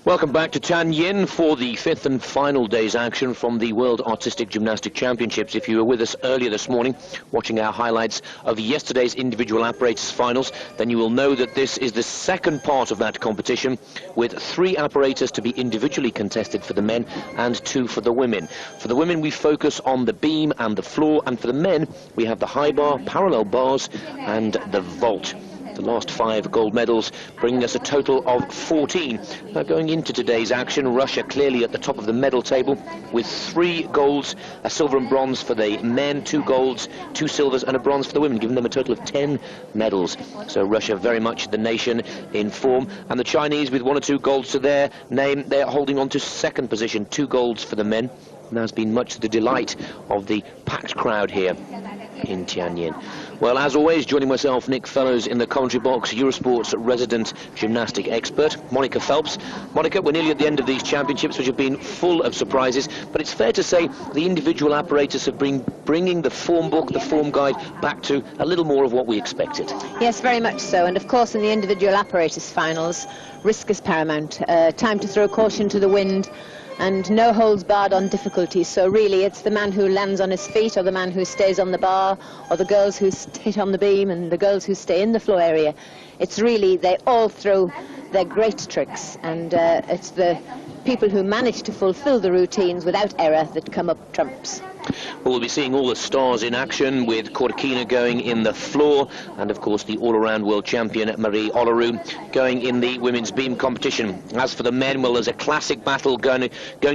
Welcome back to Tianjin for the fifth and final day's action from the World Artistic Gymnastic Championships. If you were with us earlier this morning watching our highlights of yesterday's individual apparatus finals, then you will know that this is the second part of that competition, with 3 apparatus to be individually contested for the men and 2 for the women. For the women we focus on the beam and the floor, and for the men we have the high bar, parallel bars and the vault. The last 5 gold medals bringing us a total of 14. Now, going into today's action, Russia clearly at the top of the medal table with 3 golds, a silver and bronze for the men, 2 golds, 2 silvers and a bronze for the women, giving them a total of 10 medals. So Russia very much the nation in form, and the Chinese with 1 or 2 golds to their name, they're holding on to second position, 2 golds for the men. And that's been much to the delight of the packed crowd here in Tianjin. Well, as always, joining myself, Nick Fellows, in the commentary box, Eurosport's resident gymnastic expert, Monica Phelps. Monica, we're nearly at the end of these championships, which have been full of surprises, but it's fair to say the individual apparatus have been bringing the form book, the form guide, back to a little more of what we expected. Yes, very much so, and of course in the individual apparatus finals, risk is paramount. Time to throw caution to the wind, and no holds barred on difficulty. So really it's the man who lands on his feet, or the man who stays on the bar, or the girls who hit on the beam, and the girls who stay in the floor area. It's really, they all throw their great tricks, and it's the people who manage to fulfill the routines without error that come up trumps. Well, we'll be seeing all the stars in action, with Korkina going in the floor, and of course the all-around world champion Marie Olaru going in the women's beam competition. As for the men, well, there's a classic battle going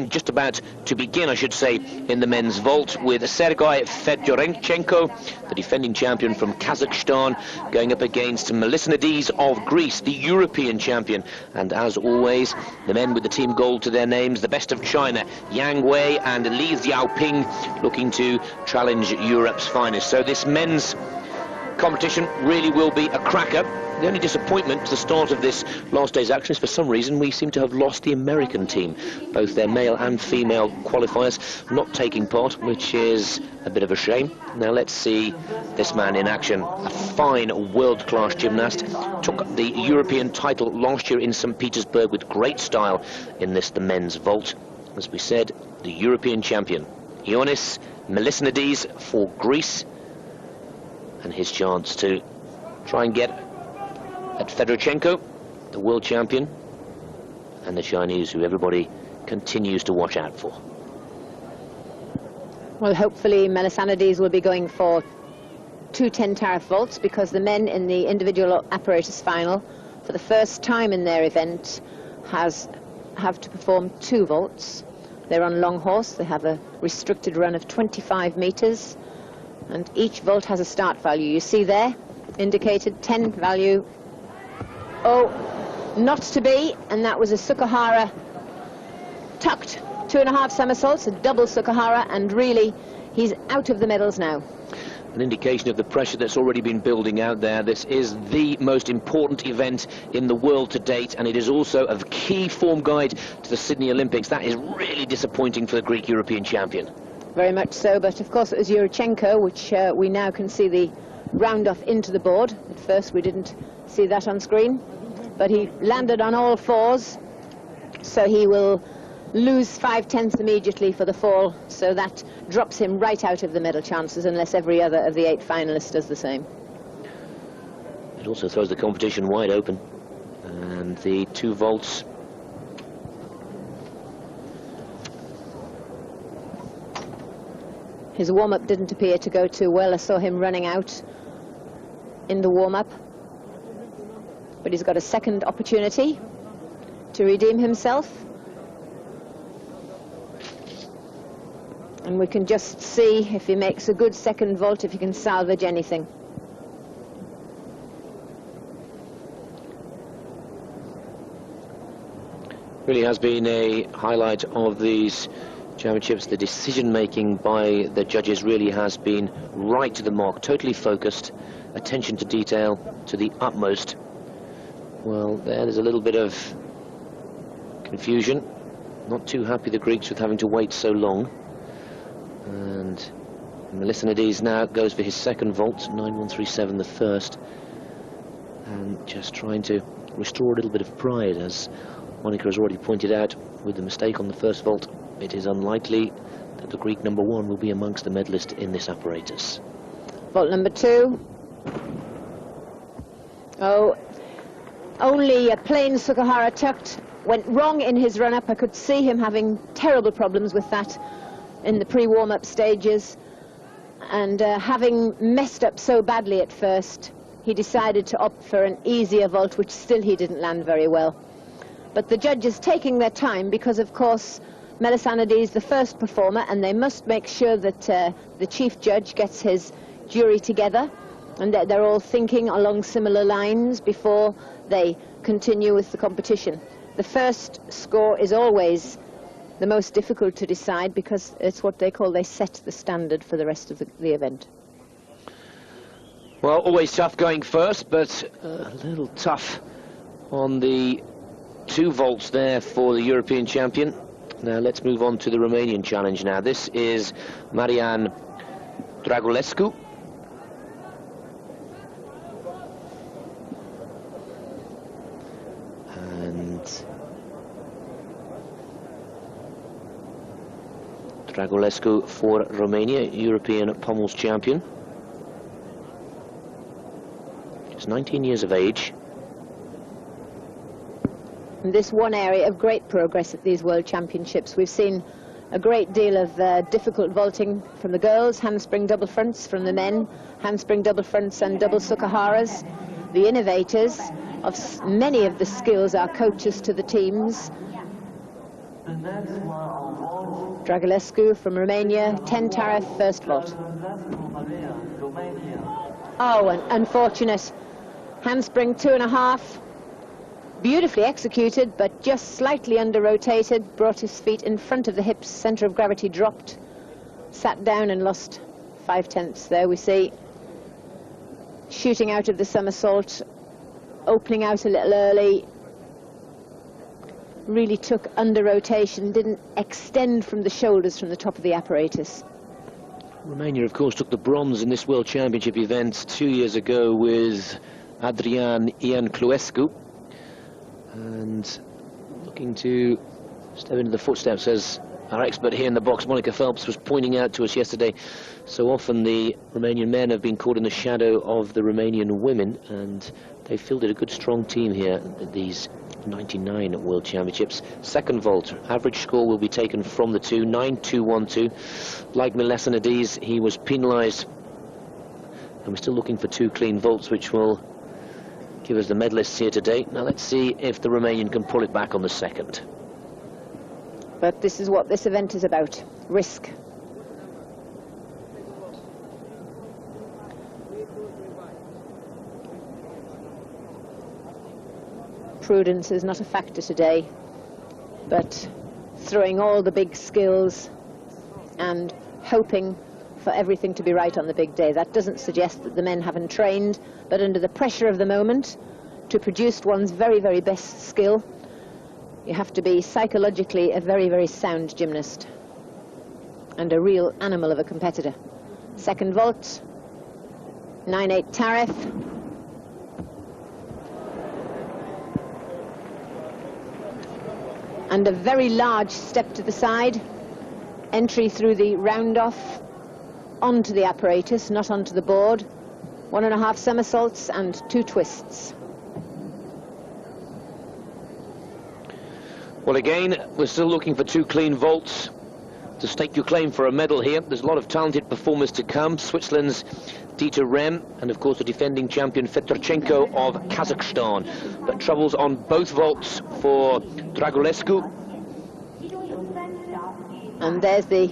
just about to begin, I should say, in the men's vault, with Sergei Fedorenko, the defending champion from Kazakhstan, going up against Melissa Nadiz of Greece, the European champion. And as always, the men with the team gold to their names, the best of China, Yang Wei and Li Xiaoping, looking to challenge Europe's finest. So this men's competition really will be a cracker. The only disappointment to the start of this last day's action is, for some reason, we seem to have lost the American team. Both their male and female qualifiers not taking part, which is a bit of a shame. Now let's see this man in action. A fine world-class gymnast. Took the European title last year in St. Petersburg with great style in this, the men's vault. As we said, the European champion, Ioannis Melissanidis for Greece, and his chance to try and get at Fedorchenko, the world champion, and the Chinese, who everybody continues to watch out for. Well, hopefully Melissanidis will be going for 2 10-tariff vaults, because the men in the individual apparatus final, for the first time in their event, have to perform 2 vaults. They're on long horse. They have a restricted run of 25 meters, and each vault has a start value. You see there, indicated 10 value. Oh, not to be, and that was a Sukahara tucked 2.5 somersaults, a double Sukahara, and really he's out of the medals now. An indication of the pressure that's already been building out there. This is the most important event in the world to date, and it is also a key form guide to the Sydney Olympics. That is really disappointing for the Greek European champion. Very much so, but of course it was Yurchenko, which we now can see the round off into the board. At first we didn't see that on screen, but he landed on all 4s, so he will lose 5/10 immediately for the fall, so that drops him right out of the medal chances, unless every other of the 8 finalists does the same. It also throws the competition wide open, and the 2 vaults. His warm-up didn't appear to go too well. I saw him running out in the warm-up, but he's got a second opportunity to redeem himself. And we can just see, if he makes a good second vault, if he can salvage anything. Really has been a highlight of these championships. The decision-making by the judges really has been right to the mark, totally focused, attention to detail to the utmost. Well, there's a little bit of confusion. Not too happy, the Greeks, with having to wait so long. And Melissanidis now goes for his second vault, 9137 the first, and just trying to restore a little bit of pride, as Monica has already pointed out, with the mistake on the first vault, it is unlikely that the Greek number 1 will be amongst the medalists in this apparatus. Vault number 2. Oh, only a plain Sukahara tucked. Went wrong in his run-up. I could see him having terrible problems with that in the pre-warm-up stages. And having messed up so badly at first, he decided to opt for an easier vault, which still he didn't land very well. But the judges taking their time, because of course Melisanides is the first performer, and they must make sure that the chief judge gets his jury together, and that they're all thinking along similar lines before they continue with the competition. The first score is always the most difficult to decide, because it's what they call, they set the standard for the rest of the event. Well, always tough going first, but a little tough on the 2 vaults there for the European champion. Now let's move on to the Romanian challenge now. This is Marian Dragulescu. And Dragulescu for Romania, European pommels champion. She's 19 years of age. In this one area of great progress at these World Championships, we've seen a great deal of difficult vaulting from the girls, handspring double fronts from the men, handspring double fronts and double Sukaharas. The innovators of many of the skills are coaches to the teams. Dragulescu from Romania, 10 tariff, first vault. Oh, and unfortunate. Handspring 2.5. Beautifully executed, but just slightly under-rotated, brought his feet in front of the hips, centre of gravity dropped, sat down and lost 5/10 there. We see shooting out of the somersault, opening out a little early, really took under-rotation, didn't extend from the shoulders from the top of the apparatus. Romania, of course, took the bronze in this World Championship event 2 years ago with Adrian Ioncluescu. And looking to step into the footsteps, as our expert here in the box, Monica Phelps, was pointing out to us yesterday. So often the Romanian men have been caught in the shadow of the Romanian women, and they fielded a good, strong team here at these 99 World Championships. Second vault, average score will be taken from the 2, 9-2-1-2. Like Melisanides, he was penalised, and we're still looking for 2 clean vaults, which will give us the medalists here today. Now let's see if the Romanian can pull it back on the second. But this is what this event is about, risk. Prudence is not a factor today, but throwing all the big skills and hoping for everything to be right on the big day. That doesn't suggest that the men haven't trained, but under the pressure of the moment, to produce one's very, very best skill, you have to be psychologically a very, very sound gymnast and a real animal of a competitor. Second vault, 9-8 tariff. And a very large step to the side, entry through the round-off onto the apparatus, not onto the board. 1.5 somersaults and 2 twists. Well, again, we're still looking for 2 clean vaults to stake your claim for a medal here. There's a lot of talented performers to come. Switzerland's Dieter Rem, and of course the defending champion Fetorchenko of Kazakhstan. But troubles on both vaults for Dragulescu. And there's the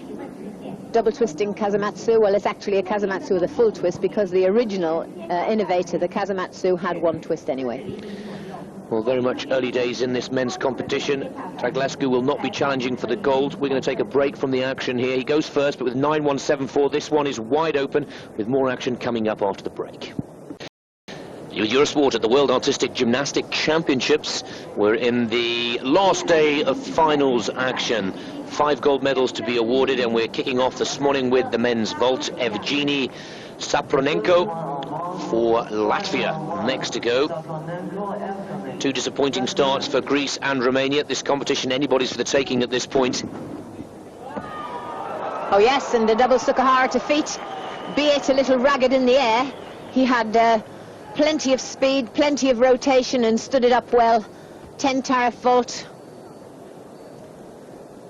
double twisting Kazamatsu. Well, it's actually a Kazamatsu with a full twist, because the original innovator, the Kazamatsu, had 1 twist anyway. Well, very much early days in this men's competition. Dragulescu will not be challenging for the gold. We're going to take a break from the action here. He goes first, but with 9-1-7-4, this one is wide open, with more action coming up after the break. Eurosport at the World Artistic Gymnastics Championships. We're in the last day of finals action. 5 gold medals to be awarded, and we're kicking off this morning with the men's vault. Evgeny Sapronenko for Latvia next to go. Two disappointing starts for Greece and Romania. This competition, anybody's for the taking at this point. Oh yes, and the double Sukahara to feet, be it a little ragged in the air, he had plenty of speed, plenty of rotation, and stood it up well. 10 tariff vault,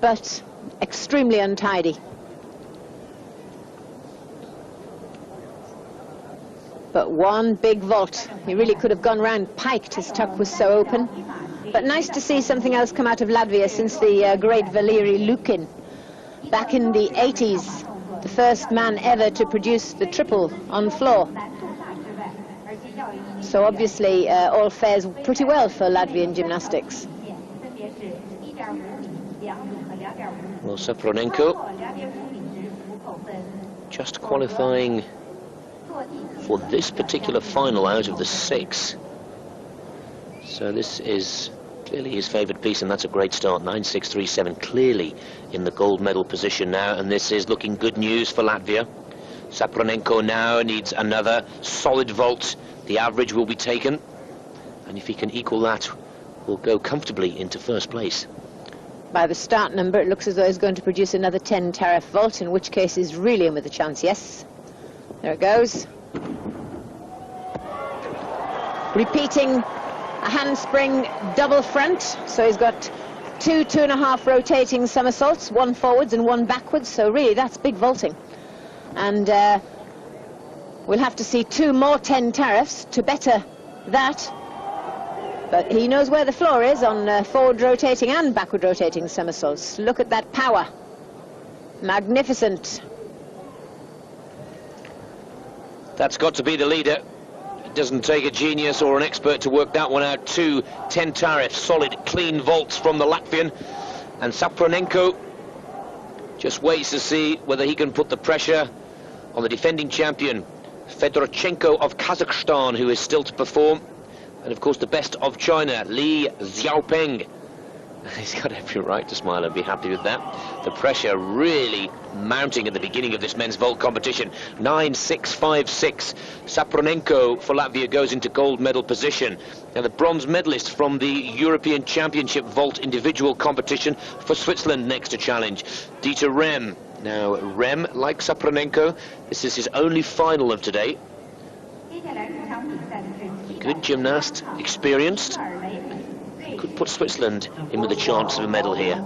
but extremely untidy. But one big vault. He really could have gone round piked, his tuck was so open. But nice to see something else come out of Latvia since the great Valeri Lukin. Back in the 80s, the first man ever to produce the triple on floor. So obviously all fares pretty well for Latvian gymnastics. Well, Sapronenko just qualifying for this particular final out of the 6. So this is clearly his favoured piece, and that's a great start. 9.637, clearly in the gold medal position now, and this is looking good news for Latvia. Sapronenko now needs another solid vault. The average will be taken, and if he can equal that, will go comfortably into first place. By the start number, it looks as though he's going to produce another 10 tariff vault, in which case he's really in with a chance. Yes, there it goes. Repeating a handspring double front, so he's got 2.5 rotating somersaults, one forwards and one backwards, so really that's big vaulting. And we'll have to see 2 more 10 tariffs to better that. But he knows where the floor is on forward rotating and backward rotating somersaults. Look at that power. Magnificent. That's got to be the leader. It doesn't take a genius or an expert to work that one out. 2 10 tariffs, solid, clean vaults from the Latvian. And Sapronenko just waits to see whether he can put the pressure on the defending champion, Fedorchenko of Kazakhstan, who is still to perform. And of course the best of China, Li Xiaopeng. He's got every right to smile and be happy with that. The pressure really mounting at the beginning of this men's vault competition. 9.656. Sapronenko for Latvia goes into gold medal position. Now the bronze medalist from the European Championship vault individual competition for Switzerland next to challenge, Dieter Rem. Now Rem, like Sapronenko, this is his only final of today. Good gymnast, experienced. Could put Switzerland in with a chance of a medal here.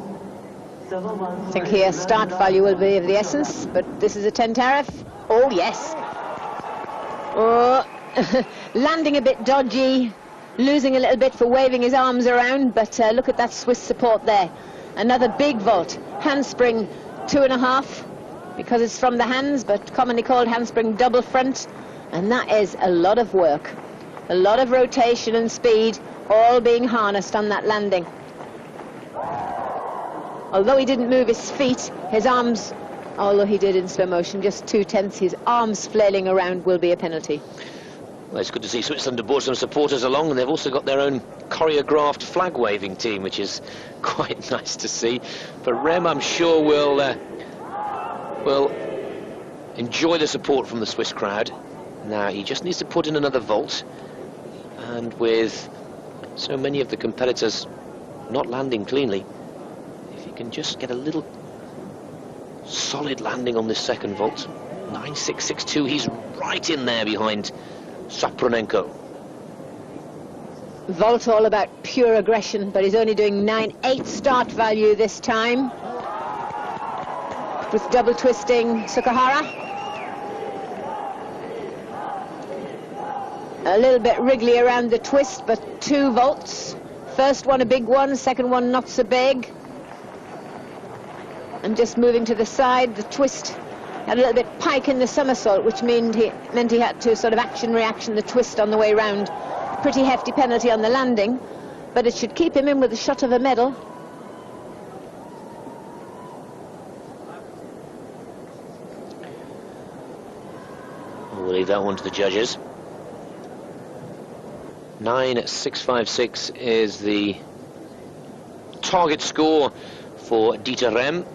I think here start value will be of the essence, but this is a 10 tariff. Oh yes. Oh, landing a bit dodgy, losing a little bit for waving his arms around, but look at that Swiss support there. Another big vault, handspring 2.5, because it's from the hands, but commonly called handspring double front, and that is a lot of work. A lot of rotation and speed, all being harnessed on that landing. Although he didn't move his feet, his arms, although he did in slow motion, just 2/10, his arms flailing around will be a penalty. Well, it's good to see Switzerland have brought some supporters along, and they've also got their own choreographed flag-waving team, which is quite nice to see. But Rem, I'm sure, will enjoy the support from the Swiss crowd. Now, he just needs to put in another vault, and with so many of the competitors not landing cleanly, if he can just get a little solid landing on this second vault. 9.662, he's right in there behind Sapronenko. Vault all about pure aggression, but he's only doing 9.8 start value this time. With double twisting Sukahara. A little bit wriggly around the twist, but 2 vaults. First one a big one, second one not so big. And just moving to the side, the twist had a little bit pike in the somersault, which meant he had to sort of action-reaction the twist on the way round. Pretty hefty penalty on the landing, but it should keep him in with a shot of a medal. We'll leave that one to the judges. 9.656 is the target score for Dieter Rem.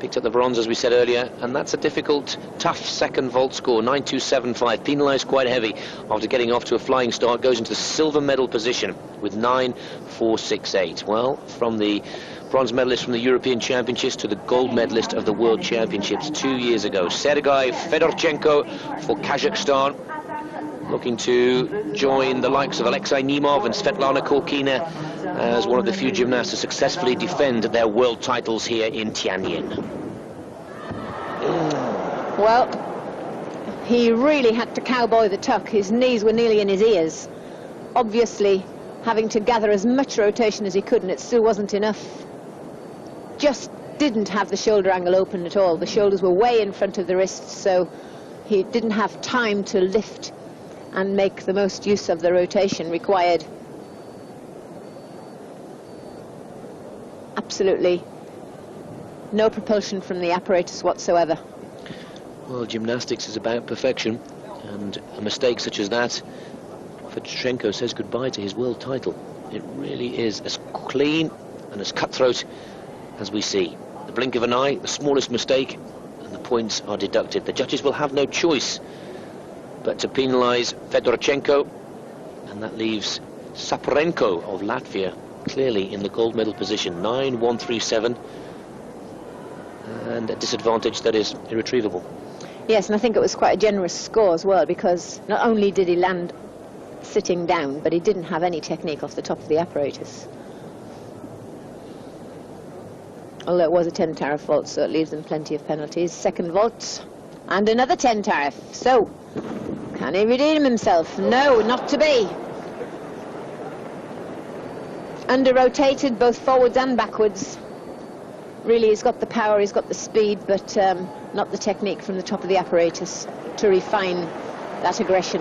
Picked up the bronze, as we said earlier, and that's a difficult, tough second vault score, 9.275, penalised quite heavy after getting off to a flying start. Goes into the silver medal position with 9.468. Well, from the bronze medalist from the European Championships to the gold medalist of the World Championships 2 years ago. Sergei Fedorchenko for Kazakhstan, looking to join the likes of Alexei Nemov and Svetlana Korkina as one of the few gymnasts to successfully defend their world titles here in Tianjin. Well, he really had to cowboy the tuck. His knees were nearly in his ears. Obviously, having to gather as much rotation as he could, and it still wasn't enough. Just didn't have the shoulder angle open at all. The shoulders were way in front of the wrists, so he didn't have time to lift and make the most use of the rotation required. Absolutely no propulsion from the apparatus whatsoever. Well, gymnastics is about perfection, and a mistake such as that, Fedorchenko says goodbye to his world title. It really is as clean and as cutthroat as we see. The blink of an eye, the smallest mistake, and the points are deducted. The judges will have no choice but to penalise Fedorchenko, and that leaves Saparenko of Latvia clearly in the gold medal position, 9.137, and a disadvantage that is irretrievable. Yes, and I think it was quite a generous score as well, because not only did he land sitting down, but he didn't have any technique off the top of the apparatus. Although it was a 10 tariff vault, so it leaves them plenty of penalties. Second vault, and another 10 tariff. So, can he redeem himself? No, not to be. Under-rotated, both forwards and backwards. Really, he's got the power, he's got the speed, but not the technique from the top of the apparatus to refine that aggression.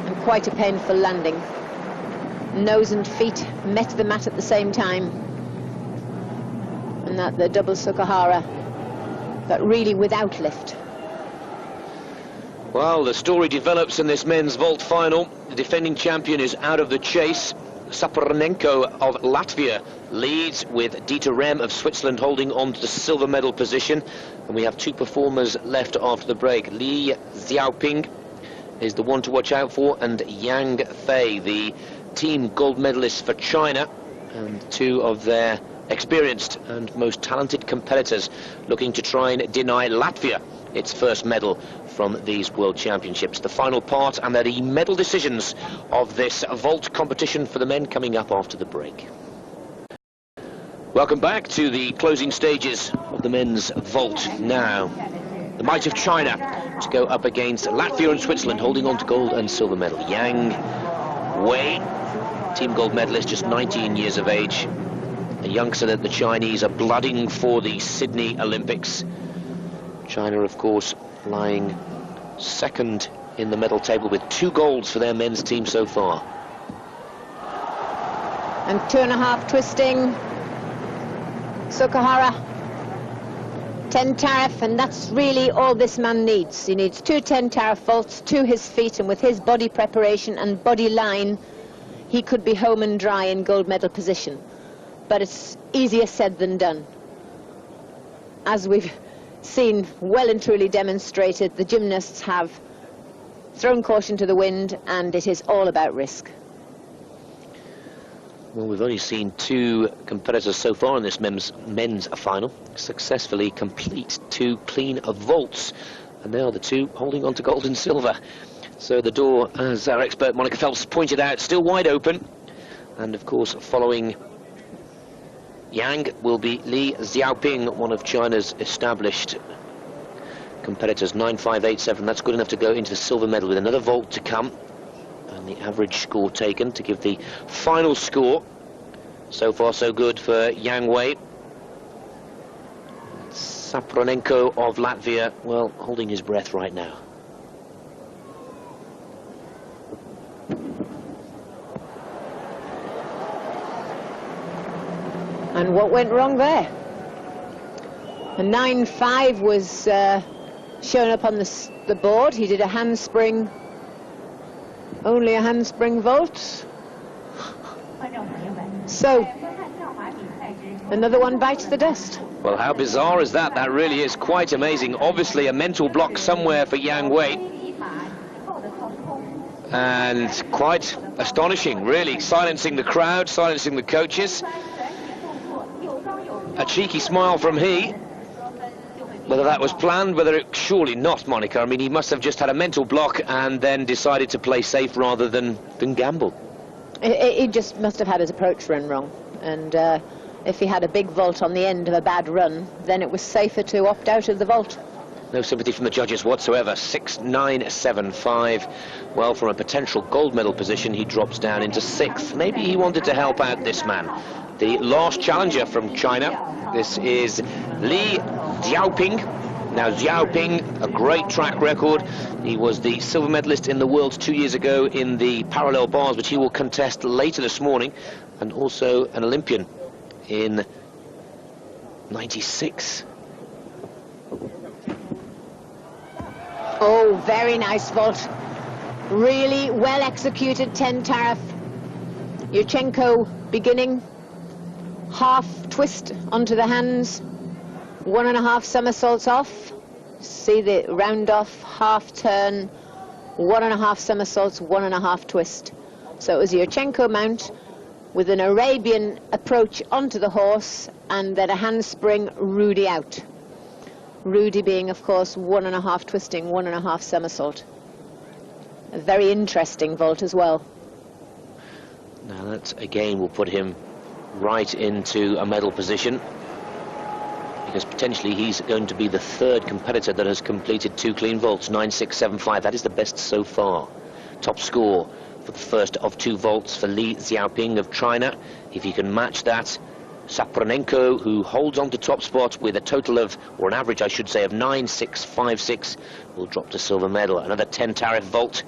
And quite a painful landing. Nose and feet met the mat at the same time. And that the double Sukahara, but really without lift. Well, the story develops in this men's vault final. The defending champion is out of the chase. Saparenko of Latvia leads, with Dieter Rem of Switzerland holding on to the silver medal position. And we have two performers left after the break. Li Xiaoping is the one to watch out for, and Yang Fei, the team gold medalist for China, and two of their experienced and most talented competitors looking to try and deny Latvia its first medal from these World Championships. The final part and the medal decisions of this vault competition for the men coming up after the break. Welcome back to the closing stages of the men's vault now. The might of China to go up against Latvia and Switzerland, holding on to gold and silver medal. Yang Wei, team gold medalist, just 19 years of age. A youngster that the Chinese are blooding for the Sydney Olympics. China, of course, lying second in the medal table with 2 golds for their men's team so far. And 2.5 twisting. Sukahara. 10 tariff, and that's really all this man needs. He needs 2 10 tariff vaults to his feet, and with his body preparation and body line, he could be home and dry in gold medal position. But it's easier said than done. As we've seen well and truly demonstrated, the gymnasts have thrown caution to the wind, and it is all about risk. Well, we've only seen 2 competitors so far in this men's final successfully complete 2 clean vaults, and they are the 2 holding on to gold and silver. So the door, as our expert Monica Phelps pointed out, still wide open. And of course, following Yang will be Li Xiaoping, one of China's established competitors, 9.587. That's good enough to go into the silver medal, with another vault to come, and the average score taken to give the final score. So far so good for Yang Wei. Saparenko of Latvia, well, holding his breath right now. And what went wrong there? A 9.5 was shown up on the board. He did a handspring, only a handspring vault. So, another one bites the dust. Well, how bizarre is that? That really is quite amazing. Obviously a mental block somewhere for Yang Wei. And quite astonishing, really, silencing the crowd, silencing the coaches. A cheeky smile from he. Whether that was planned, surely not, Monica. I mean, he must have just had a mental block and then decided to play safe rather than gamble. He just must have had his approach run wrong. And if he had a big vault on the end of a bad run, then it was safer to opt out of the vault. No sympathy from the judges whatsoever. 6-9-7-5. Well, from a potential gold medal position, he drops down into 6th. Maybe he wanted to help out this man. The last challenger from China. This is Li Xiaoping. Now, Xiaoping, a great track record. He was the silver medalist in the Worlds 2 years ago in the parallel bars, which he will contest later this morning, and also an Olympian in 96. Oh, very nice vault. Really well executed 10 tariff. Yurchenko beginning, half twist onto the hands, 1.5 somersaults off. See the round off, half turn, 1.5 somersaults, 1.5 twist. So it was Yurchenko mount with an Arabian approach onto the horse and then a handspring, Rudy out. Rudy being, of course, 1.5 twisting, 1.5 somersault. A very interesting vault as well. Now that, again, will put him right into a medal position, because potentially he's going to be the 3rd competitor that has completed 2 clean vaults, 9-6-7-5. That is the best so far. Top score for the first of 2 vaults for Li Xiaoping of China. If he can match that, Sapronenko, who holds on to top spot with a total of, or an average I should say, of 9-6-5-6, will drop to silver medal. Another 10 tariff vault.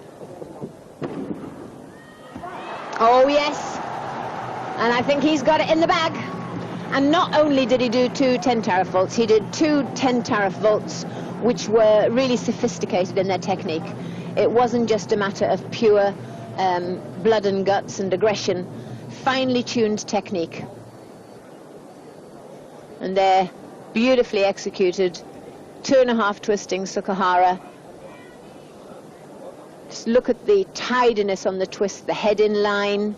Oh yes, and I think he's got it in the bag. And not only did he do 2 10 tariff vaults, he did 2 10 tariff vaults which were really sophisticated in their technique. It wasn't just a matter of pure blood and guts and aggression, finely tuned technique. And they're beautifully executed. 2.5 twisting Sukahara. Just look at the tidiness on the twist, the head in line,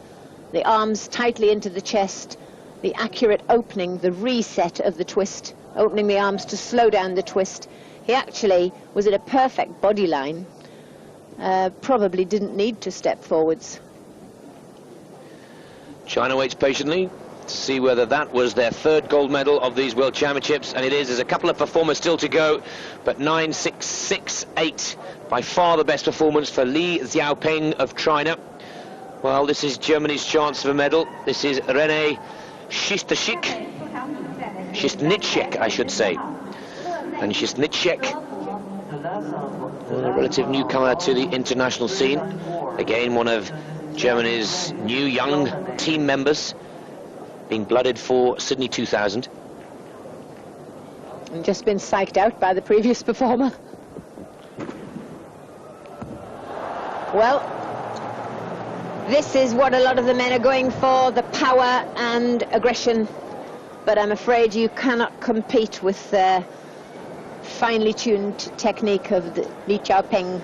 the arms tightly into the chest, the accurate opening, the reset of the twist, opening the arms to slow down the twist. He actually was in a perfect body line, probably didn't need to step forwards. China waits patiently to see whether that was their 3rd gold medal of these World Championships, and it is. There's a couple of performers still to go, but 9-6-6-8, by far the best performance for Li Xiaoping of China. Well, this is Germany's chance of a medal. This is René Schistnicek, I should say. And Schistnicek, a relative newcomer to the international scene. Again, one of Germany's new young team members, being blooded for Sydney 2000. And just been psyched out by the previous performer. Well, this is what a lot of the men are going for, the power and aggression. But I'm afraid you cannot compete with the finely tuned technique of the Li Xiaoping.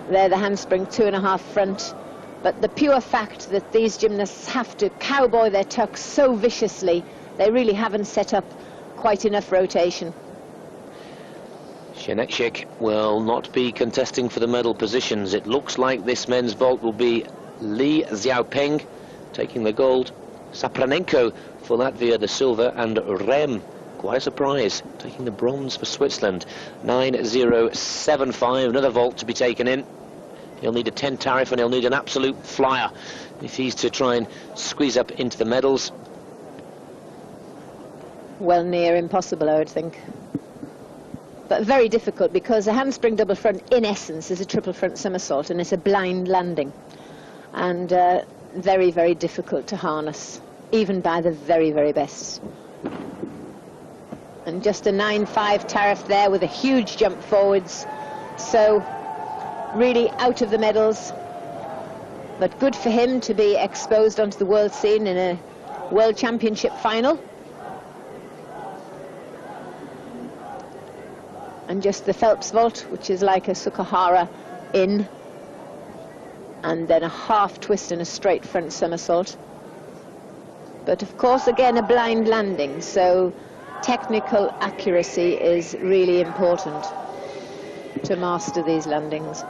There, the handspring 2.5 front. But the pure fact that these gymnasts have to cowboy their tucks so viciously, they really haven't set up quite enough rotation. Schistnicek will not be contesting for the medal positions. It looks like this men's vault will be Li Xiaoping taking the gold, Sapronenko for Latvia the silver, and Rem, quite a surprise, taking the bronze for Switzerland. 9-0-7-5, another vault to be taken in. He'll need a 10 tariff and he'll need an absolute flyer if he's to try and squeeze up into the medals. Well, near impossible, I would think. But very difficult, because a handspring double front, in essence, is a triple front somersault, and it's a blind landing. And very, very difficult to harness, even by the very, very best. And just a 9-5 tariff there with a huge jump forwards. So, really out of the medals. But good for him to be exposed onto the world scene in a World Championship final. and just the Phelps vault, which is like a Sukahara in, and then a half twist and a straight front somersault. But of course, again, a blind landing, so technical accuracy is really important to master these landings.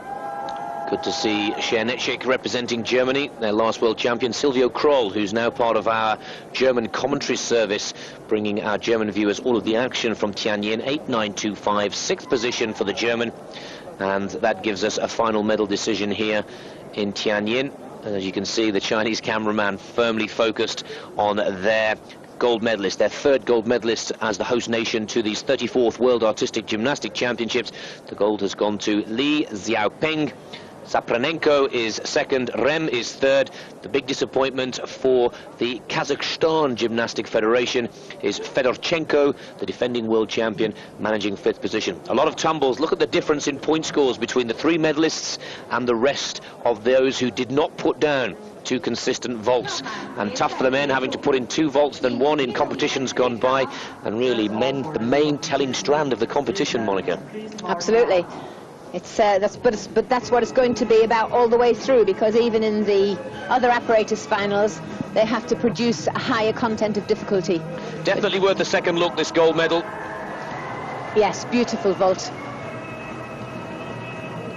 Good to see Schernetzig representing Germany, their last world champion, Silvio Kroll, who's now part of our German commentary service, bringing our German viewers all of the action from Tianjin. 8.925, 6th position for the German, and that gives us a final medal decision here in Tianjin. And as you can see, the Chinese cameraman firmly focused on their gold medalist, their third gold medalist as the host nation to these 34th World Artistic Gymnastic Championships. The gold has gone to Li Xiaoping. Zapranenko is second, Rem is third. The big disappointment for the Kazakhstan Gymnastic Federation is Fedorchenko, the defending world champion, managing 5th position. A lot of tumbles. Look at the difference in point scores between the 3 medalists and the rest of those who did not put down 2 consistent vaults. And tough for the men, having to put in 2 vaults than 1 in competitions gone by. And really, men, the main telling strand of the competition, Monica. Absolutely. But that's what it's going to be about all the way through, because even in the other apparatus finals, they have to produce a higher content of difficulty. Definitely worth a second look, this gold medal. Yes, beautiful vault.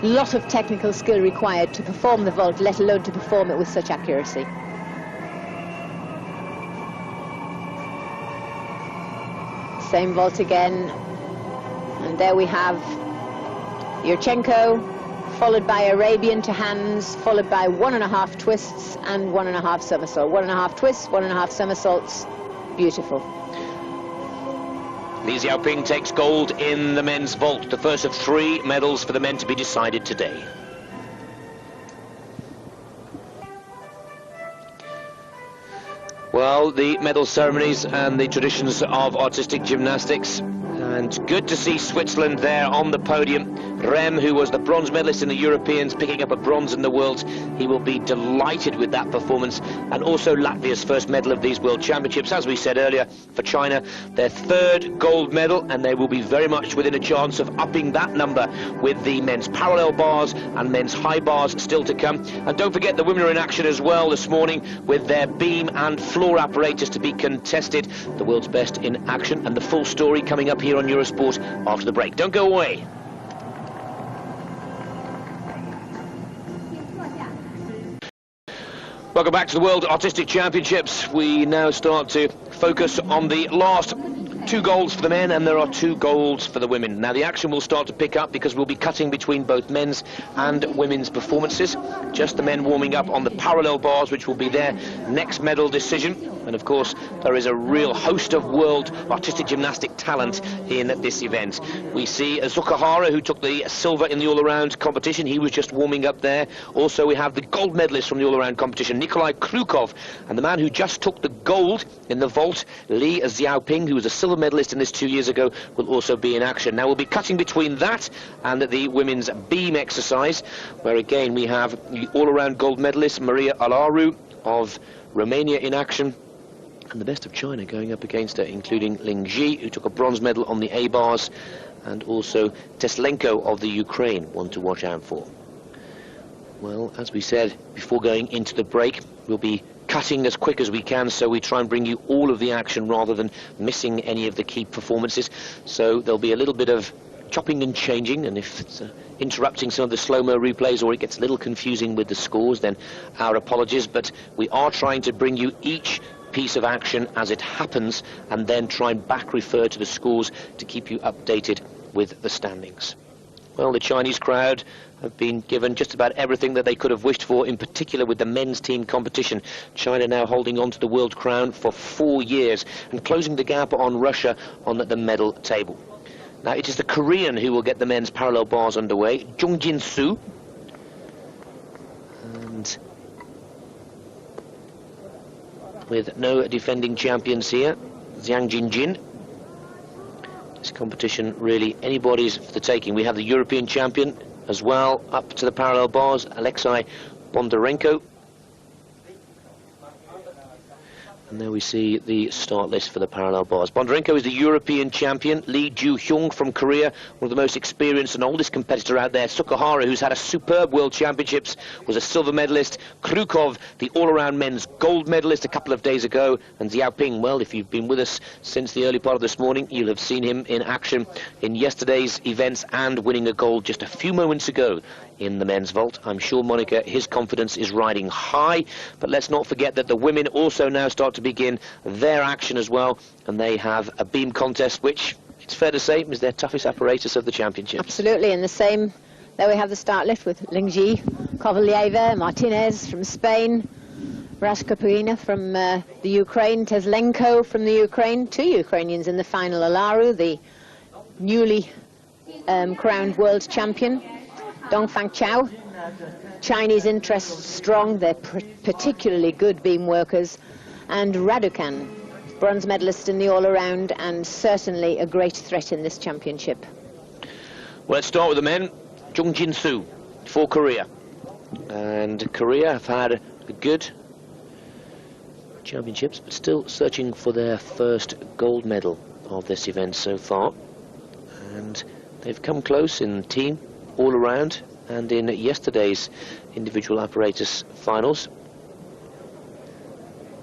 Lot of technical skill required to perform the vault, let alone to perform it with such accuracy. Same vault again, and there we have Yurchenko, followed by Arabian to hands, followed by 1.5 twists and 1.5 somersault. 1.5 twists, 1.5 somersaults. Beautiful. Li Xiaoping takes gold in the men's vault, the first of 3 medals for the men to be decided today. Well, the medal ceremonies and the traditions of artistic gymnastics. And good to see Switzerland there on the podium. Rem, who was the bronze medalist in the Europeans, picking up a bronze in the Worlds. He will be delighted with that performance. And also Latvia's first medal of these World Championships, as we said earlier, for China, their 3rd gold medal, and they will be very much within a chance of upping that number with the men's parallel bars and men's high bars still to come. And don't forget, the women are in action as well this morning with their beam and floor apparatus to be contested. The world's best in action, and the full story coming up here on Eurosport after the break. Don't go away. Welcome back to the World Artistic Championships. We now start to focus on the last 2 golds for the men, and there are 2 golds for the women. Now the action will start to pick up because we'll be cutting between both men's and women's performances. Just the men warming up on the parallel bars, which will be their next medal decision. And of course, there is a real host of world artistic gymnastic talent in this event. We see Sukahara, who took the silver in the all-around competition. He was just warming up there. Also, we have the gold medalist from the all-around competition, Nikolai Krukov, and the man who just took the gold in the vault, Li Xiaoping, who was a silver medalist in this 2 years ago, will also be in action. Now we'll be cutting between that and the women's beam exercise, where again we have the all-around gold medalist Maria Alaru of Romania in action, and the best of China going up against her, including Ling Ji, who took a bronze medal on the A bars, and also Teslenko of the Ukraine, one to watch out for. Well, as we said before going into the break, we'll be cutting as quick as we can, so we try and bring you all of the action rather than missing any of the key performances. So there'll be a little bit of chopping and changing, and if it's interrupting some of the slow-mo replays or it gets a little confusing with the scores, then our apologies. But we are trying to bring you each piece of action as it happens, and then try and back refer to the scores to keep you updated with the standings. Well, the Chinese crowd have been given just about everything that they could have wished for, in particular with the men's team competition. China now holding on to the world crown for 4 years and closing the gap on Russia on the medal table. Now it is the Korean who will get the men's parallel bars underway, Jung Jin-soo. And with no defending champions here, Zhang Jinjin. This competition really anybody's for the taking. We have the European champion as well up to the parallel bars, Alexei Bondarenko. And there we see the start list for the parallel bars. Bondarenko is the European champion. Lee Ju-hyung from Korea, one of the most experienced and oldest competitor out there. Sukahara, who's had a superb World Championships, was a silver medalist. Krukov, the all-around men's gold medalist a couple of days ago. And Xiaoping, well, if you've been with us since the early part of this morning, you'll have seen him in action in yesterday's events and winning a gold just a few moments ago in the men's vault. I'm sure, Monica, his confidence is riding high, but let's not forget that the women also now start to begin their action as well, and they have a beam contest, which it's fair to say is their toughest apparatus of the championship. Absolutely, and the same, there we have the start list with Lingji, Kovalyeva, Martinez from Spain, Rashkapurina from the Ukraine, Teslenko from the Ukraine, 2 Ukrainians in the final, Alaru, the newly crowned world champion, Dongfang Chao. Chinese interest strong, they're particularly good beam workers, and Raducan, bronze medalist in the all-around and certainly a great threat in this championship. Well, let's start with the men. Jung Jin-soo for Korea. And Korea have had a good championships, but still searching for their first gold medal of this event so far. And they've come close in team, all around, and in yesterday's individual apparatus finals.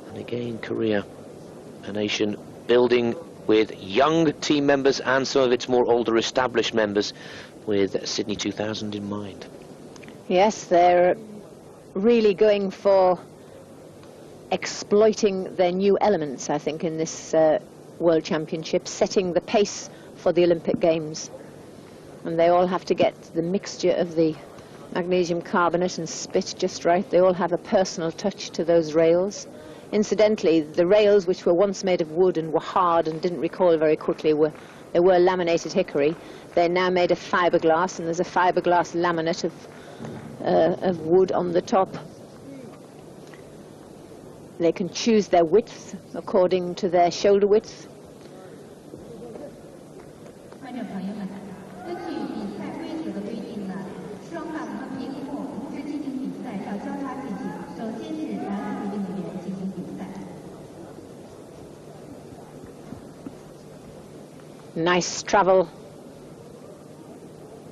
And again, Korea, a nation building with young team members and some of its more older established members, with Sydney 2000 in mind. Yes, they're really going for exploiting their new elements, I think, in this World Championship, setting the pace for the Olympic Games. And they all have to get the mixture of the magnesium carbonate and spit just right. They all have a personal touch to those rails. Incidentally, the rails, which were once made of wood and were hard and didn't recoil very quickly, were laminated hickory. They're now made of fiberglass, and there's a fiberglass laminate of wood on the top. They can choose their width according to their shoulder width. Nice travel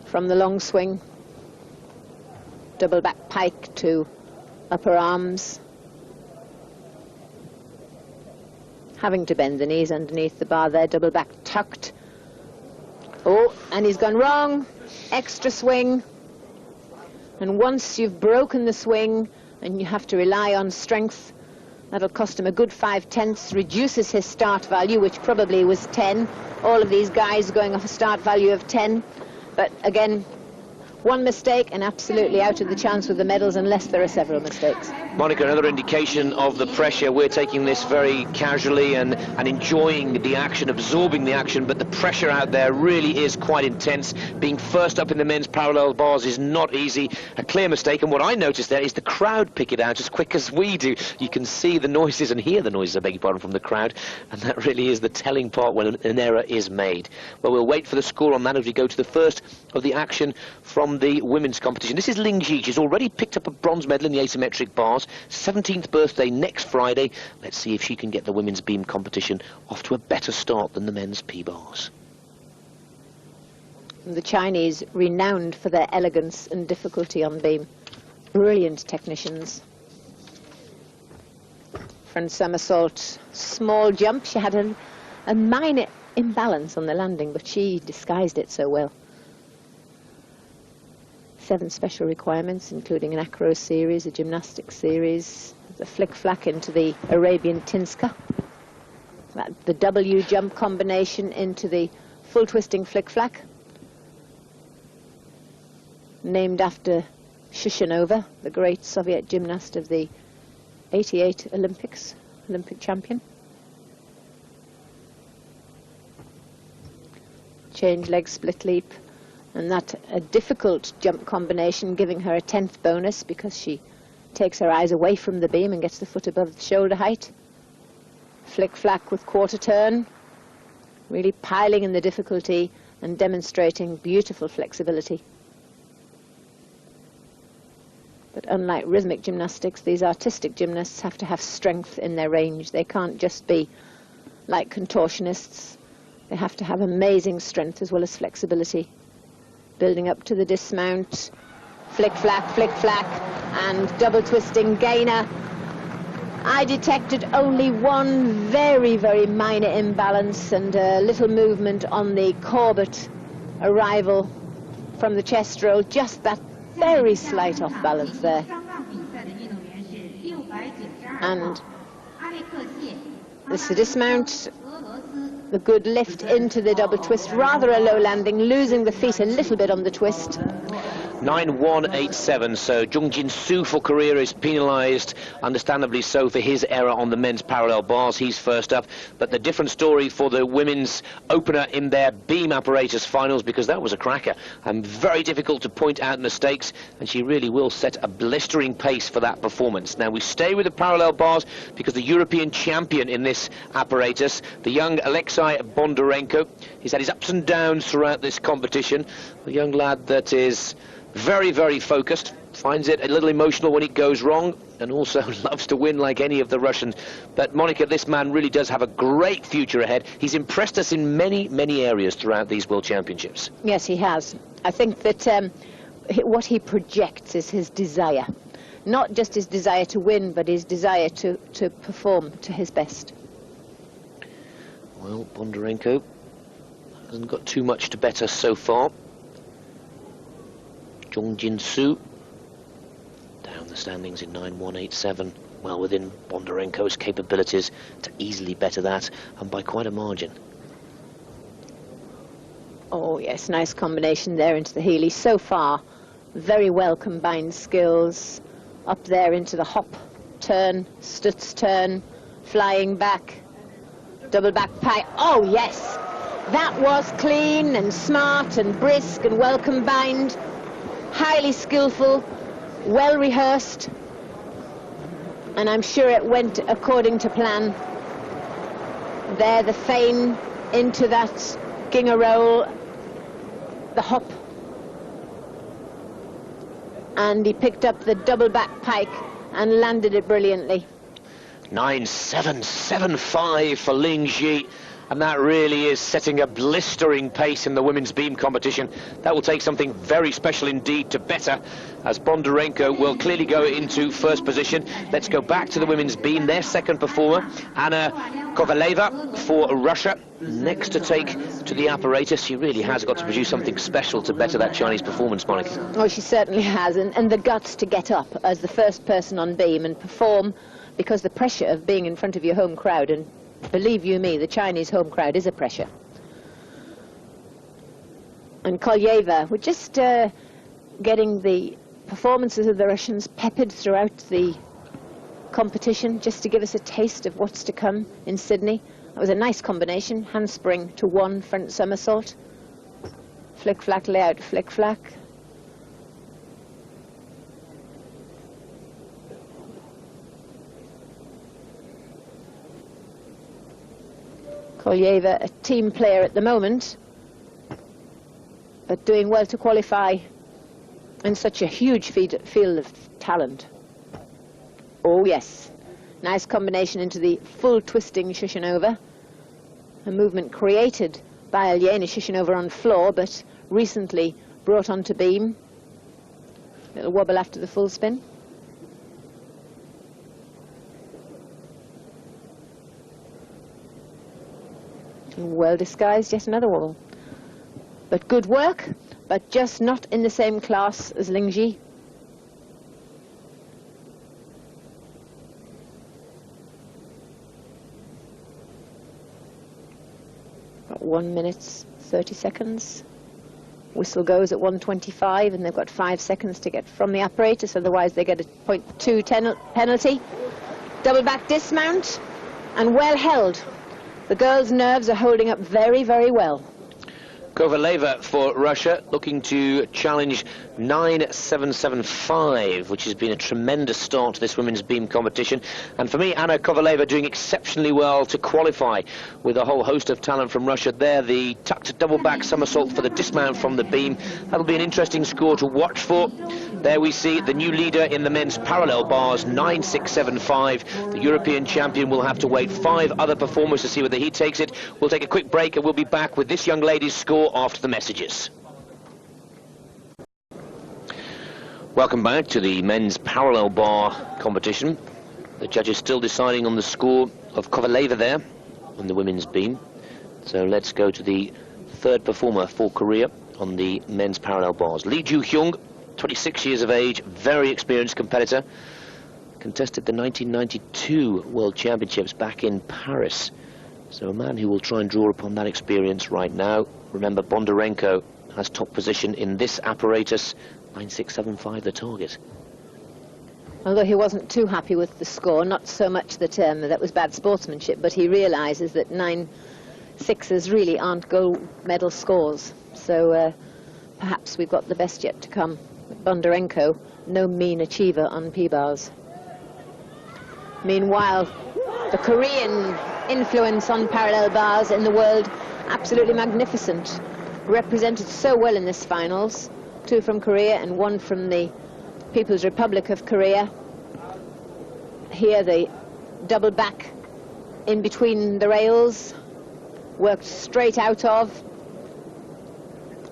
from the long swing, double back pike to upper arms, having to bend the knees underneath the bar there, double back tucked. Oh, and he's gone wrong, extra swing. And once you've broken the swing and you have to rely on strength, that'll cost him a good 5/10, reduces his start value, which probably was 10. All of these guys going off a start value of 10. But again, one mistake and absolutely out of the chance with the medals unless there are several mistakes. Monica, another indication of the pressure. We're taking this very casually and enjoying the action, absorbing the action, but the pressure out there really is quite intense. Being first up in the men's parallel bars is not easy. A clear mistake, and what I noticed there is the crowd pick it out as quick as we do. You can see the noises and hear the noises, I beg your pardon, from the crowd, and that really is the telling part when an error is made. Well, we'll wait for the score on that as we go to the first of the action from the women's competition. This is Ling Ji. She's already picked up a bronze medal in the asymmetric bars. 17th birthday next Friday. Let's see if she can get the women's beam competition off to a better start than the men's P-bars. The Chinese, renowned for their elegance and difficulty on beam. Brilliant technicians. Front somersault, small jump. She had a minor imbalance on the landing, but she disguised it so well. 7 special requirements, including an acro series, a gymnastics series, the flick-flack into the Arabian Tinska, the W jump combination into the full twisting flick-flack, named after Shushanova, the great Soviet gymnast of the 88 Olympics, Olympic champion. Change leg split leap. And that a difficult jump combination, giving her a 10th bonus because she takes her eyes away from the beam and gets the foot above the shoulder height. Flick-flack with quarter turn, really piling in the difficulty and demonstrating beautiful flexibility. But unlike rhythmic gymnastics, these artistic gymnasts have to have strength in their range. They can't just be like contortionists. They have to have amazing strength as well as flexibility. Building up to the dismount, flick, flack, and double twisting gainer. I detected only one very, very minor imbalance and a little movement on the Corbett arrival from the chest roll, just that very slight off balance there. And this dismount, the good lift into the double twist, rather a low landing, losing the feet a little bit on the twist. 9-1-8-7, so Jung Jin-soo for Korea is penalised, understandably so, for his error on the men's parallel bars. He's first up, but the different story for the women's opener in their beam apparatus finals, because that was a cracker and very difficult to point out mistakes, and she really will set a blistering pace for that performance. Now we stay with the parallel bars because the European champion in this apparatus, the young Alexei Bondarenko, he's had his ups and downs throughout this competition. A young lad that is very, very focused, finds it a little emotional when it goes wrong, and also loves to win like any of the Russians. But Monica, this man really does have a great future ahead. He's impressed us in many, many areas throughout these World Championships. Yes, he has. I think that what he projects is his desire. Not just his desire to win, but his desire to perform to his best. Well, Bondarenko hasn't got too much to better so far. Jung Jin-soo down the standings in 9-1-8-7, well within Bondarenko's capabilities to easily better that, and by quite a margin. Oh yes, nice combination there into the Healy. So far, very well combined skills. Up there into the hop turn, Stutz turn, flying back, double back pike. Oh yes, that was clean and smart and brisk and well combined. Highly skillful, well rehearsed, and I'm sure it went according to plan. There, the fein into that ginger roll, the hop, and he picked up the double back pike and landed it brilliantly. 9-7-7-5 for Ling Ji. And that really is setting a blistering pace in the women's beam competition. That will take something very special indeed to better, as Bondarenko will clearly go into first position. Let's go back to the women's beam. Their second performer, Anna Kovaleva for Russia. Next to take to the apparatus. She really has got to produce something special to better that Chinese performance, Monica. Oh, she certainly has, and the guts to get up as the first person on beam and perform, because the pressure of being in front of your home crowd, and believe you me, the Chinese home crowd is a pressure. And Kolyeva, we're just getting the performances of the Russians peppered throughout the competition, just to give us a taste of what's to come in Sydney. That was a nice combination, handspring to one front somersault, flick-flack, layout, flick-flack. Kolyeva, a team player at the moment, but doing well to qualify in such a huge field of talent. Oh yes, nice combination into the full twisting Shishinova, a movement created by Elena Shishinova on floor, but recently brought onto beam. Little wobble after the full spin. Well disguised, yet another wobble. But good work, but just not in the same class as Ling Ji. Got 1 minute 30 seconds. Whistle goes at 1:25, and they've got 5 seconds to get from the apparatus, otherwise they get a 0.2 penalty. Double back dismount, and well held. The girls' nerves are holding up very, very well. Kovaleva for Russia, looking to challenge 9.775, which has been a tremendous start to this women's beam competition. And for me, Anna Kovaleva doing exceptionally well to qualify with a whole host of talent from Russia there. The tucked double back somersault for the dismount from the beam. That'll be an interesting score to watch for. There we see the new leader in the men's parallel bars, 9.675. The European champion will have to wait 5 other performers to see whether he takes it. We'll take a quick break and we'll be back with this young lady's score after the messages. Welcome back to the men's parallel bar competition. The judges still deciding on the score of Kovaleva there on the women's beam. So let's go to the third performer for Korea on the men's parallel bars. Lee Ju-hyung, 26 years of age, very experienced competitor. Contested the 1992 World Championships back in Paris. So a man who will try and draw upon that experience right now. Remember, Bondarenko has top position in this apparatus, 9.675 the target. Although he wasn't too happy with the score, not so much that that was bad sportsmanship, but he realises that 9.6s really aren't gold medal scores. So perhaps we've got the best yet to come. Bondarenko, no mean achiever on P-bars. Meanwhile, the Korean influence on parallel bars in the world, absolutely magnificent. Represented so well in this finals. 2 from Korea and 1 from the People's Republic of Korea. Here the double back in between the rails, worked straight out of,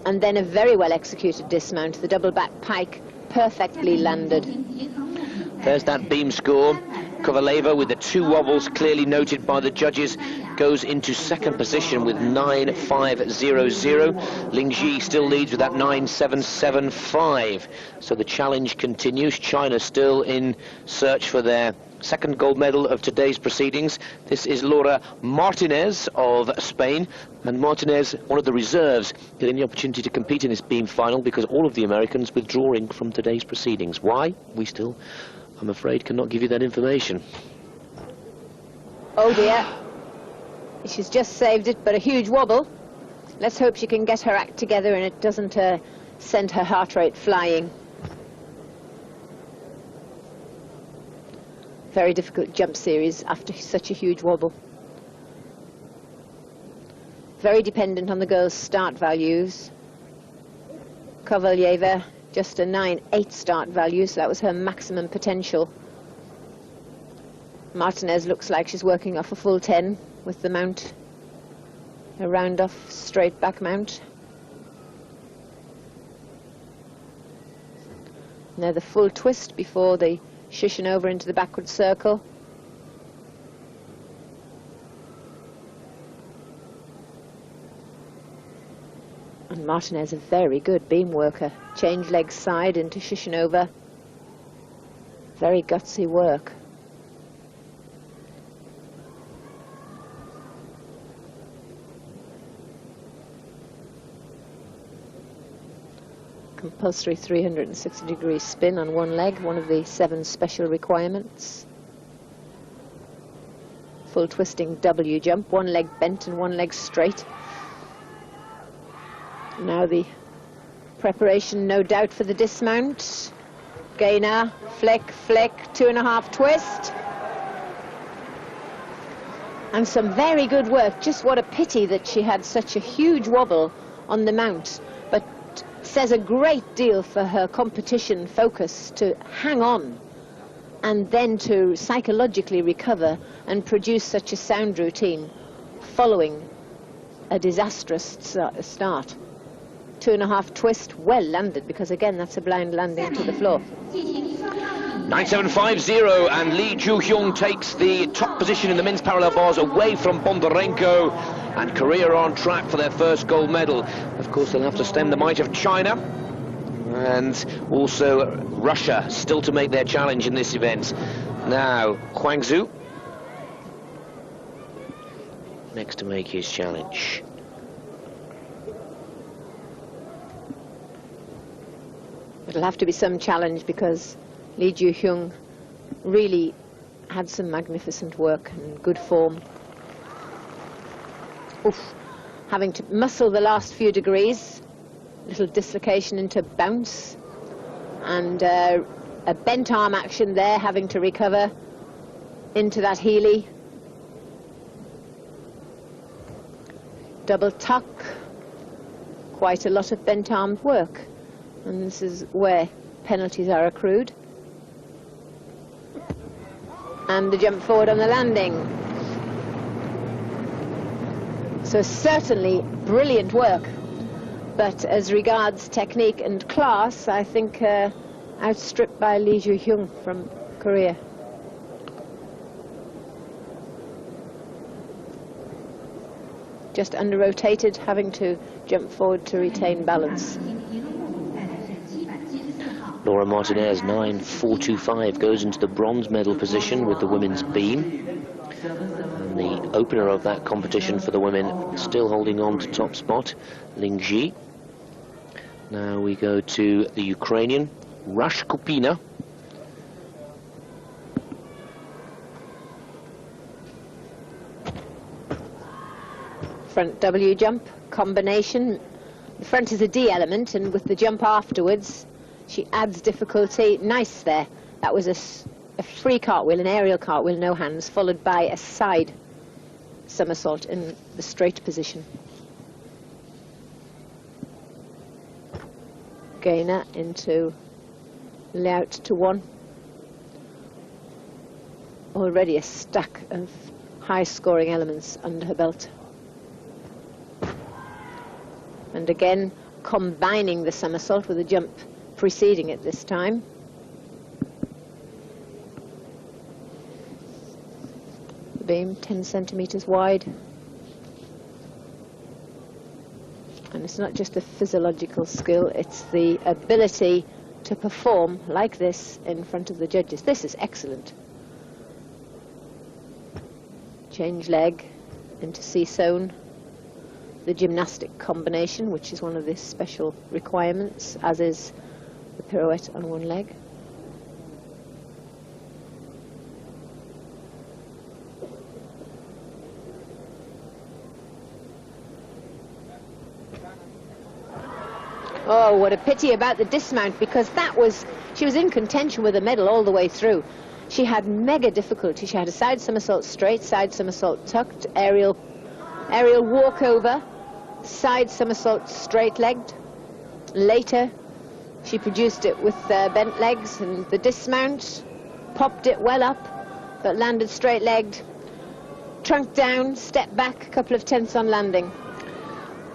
and then a very well executed dismount. The double back pike perfectly landed. There's that beam score. Kovaleva with the 2 wobbles clearly noted by the judges goes into second position with 9.500. Lingji still leads with that 9.775. So the challenge continues. China still in search for their second gold medal of today's proceedings. This is Laura Martinez of Spain, and Martinez, one of the reserves, getting the opportunity to compete in this beam final because all of the Americans withdrawing from today's proceedings. Why? We still, I'm afraid, cannot give you that information. Oh dear, she's just saved it, but a huge wobble. Let's hope she can get her act together and it doesn't send her heart rate flying. Very difficult jump series after such a huge wobble. Very dependent on the girls' start values. Kovaleva, just a 9.8 start value, so that was her maximum potential. Martinez looks like she's working off a full 10 with the mount, a round off straight back mount. Now the full twist before the shushing over into the backward circle. And Martinez, a very good beam worker. Change leg side into shushing over. Very gutsy work. Compulsory 360-degree spin on one leg, one of the 7 special requirements. Full twisting W jump, one leg bent and one leg straight. Now the preparation, no doubt, for the dismount. Gainer, flick, flick, 2.5 twist. And some very good work. Just what a pity that she had such a huge wobble on the mount. But says a great deal for her competition focus to hang on and then to psychologically recover and produce such a sound routine following a disastrous start. 2.5 twist, well landed, because again that's a blind landing to the floor. 9.750, and Lee Ju-hyung takes the top position in the men's parallel bars away from Bondarenko, and Korea are on track for their first gold medal. Of course, they'll have to stem the might of China, and also Russia still to make their challenge in this event. Now, Huangzu next to make his challenge. It'll have to be some challenge because Lee Ju-hyung really had some magnificent work and good form. Oof. having to muscle the last few degrees, little dislocation into bounce, and a bent arm action there, having to recover into that Healy. Double tuck, quite a lot of bent armed work, and this is where penalties are accrued. And the jump forward on the landing. So certainly brilliant work, but as regards technique and class, I think outstripped by Lee Ju-hyung from Korea. Just under-rotated, having to jump forward to retain balance. Laura Martinez, 9.425, goes into the bronze medal position with the women's beam. And the opener of that competition for the women still holding on to top spot, Ling Ji. Now we go to the Ukrainian, Rashkupina. Front W jump, combination. The front is a D element, and with the jump afterwards, she adds difficulty. Nice there. That was a free cartwheel, an aerial cartwheel, no hands, followed by a side somersault in the straight position. Gainer into layout to 1. Already a stack of high-scoring elements under her belt. And again, combining the somersault with a jump preceding it this time. The beam 10 centimeters wide. And it's not just a physiological skill, it's the ability to perform like this in front of the judges. This is excellent. Change leg into C-zone. The gymnastic combination, which is one of the special requirements, as is the pirouette on one leg. Oh, what a pity about the dismount, because she was in contention with a medal all the way through. She had mega difficulty. She had a side somersault straight, side somersault tucked, aerial walkover, side somersault straight-legged. Later, she produced it with bent legs, and the dismount popped it well up, but landed straight-legged, trunk down, step back, a couple of tenths on landing.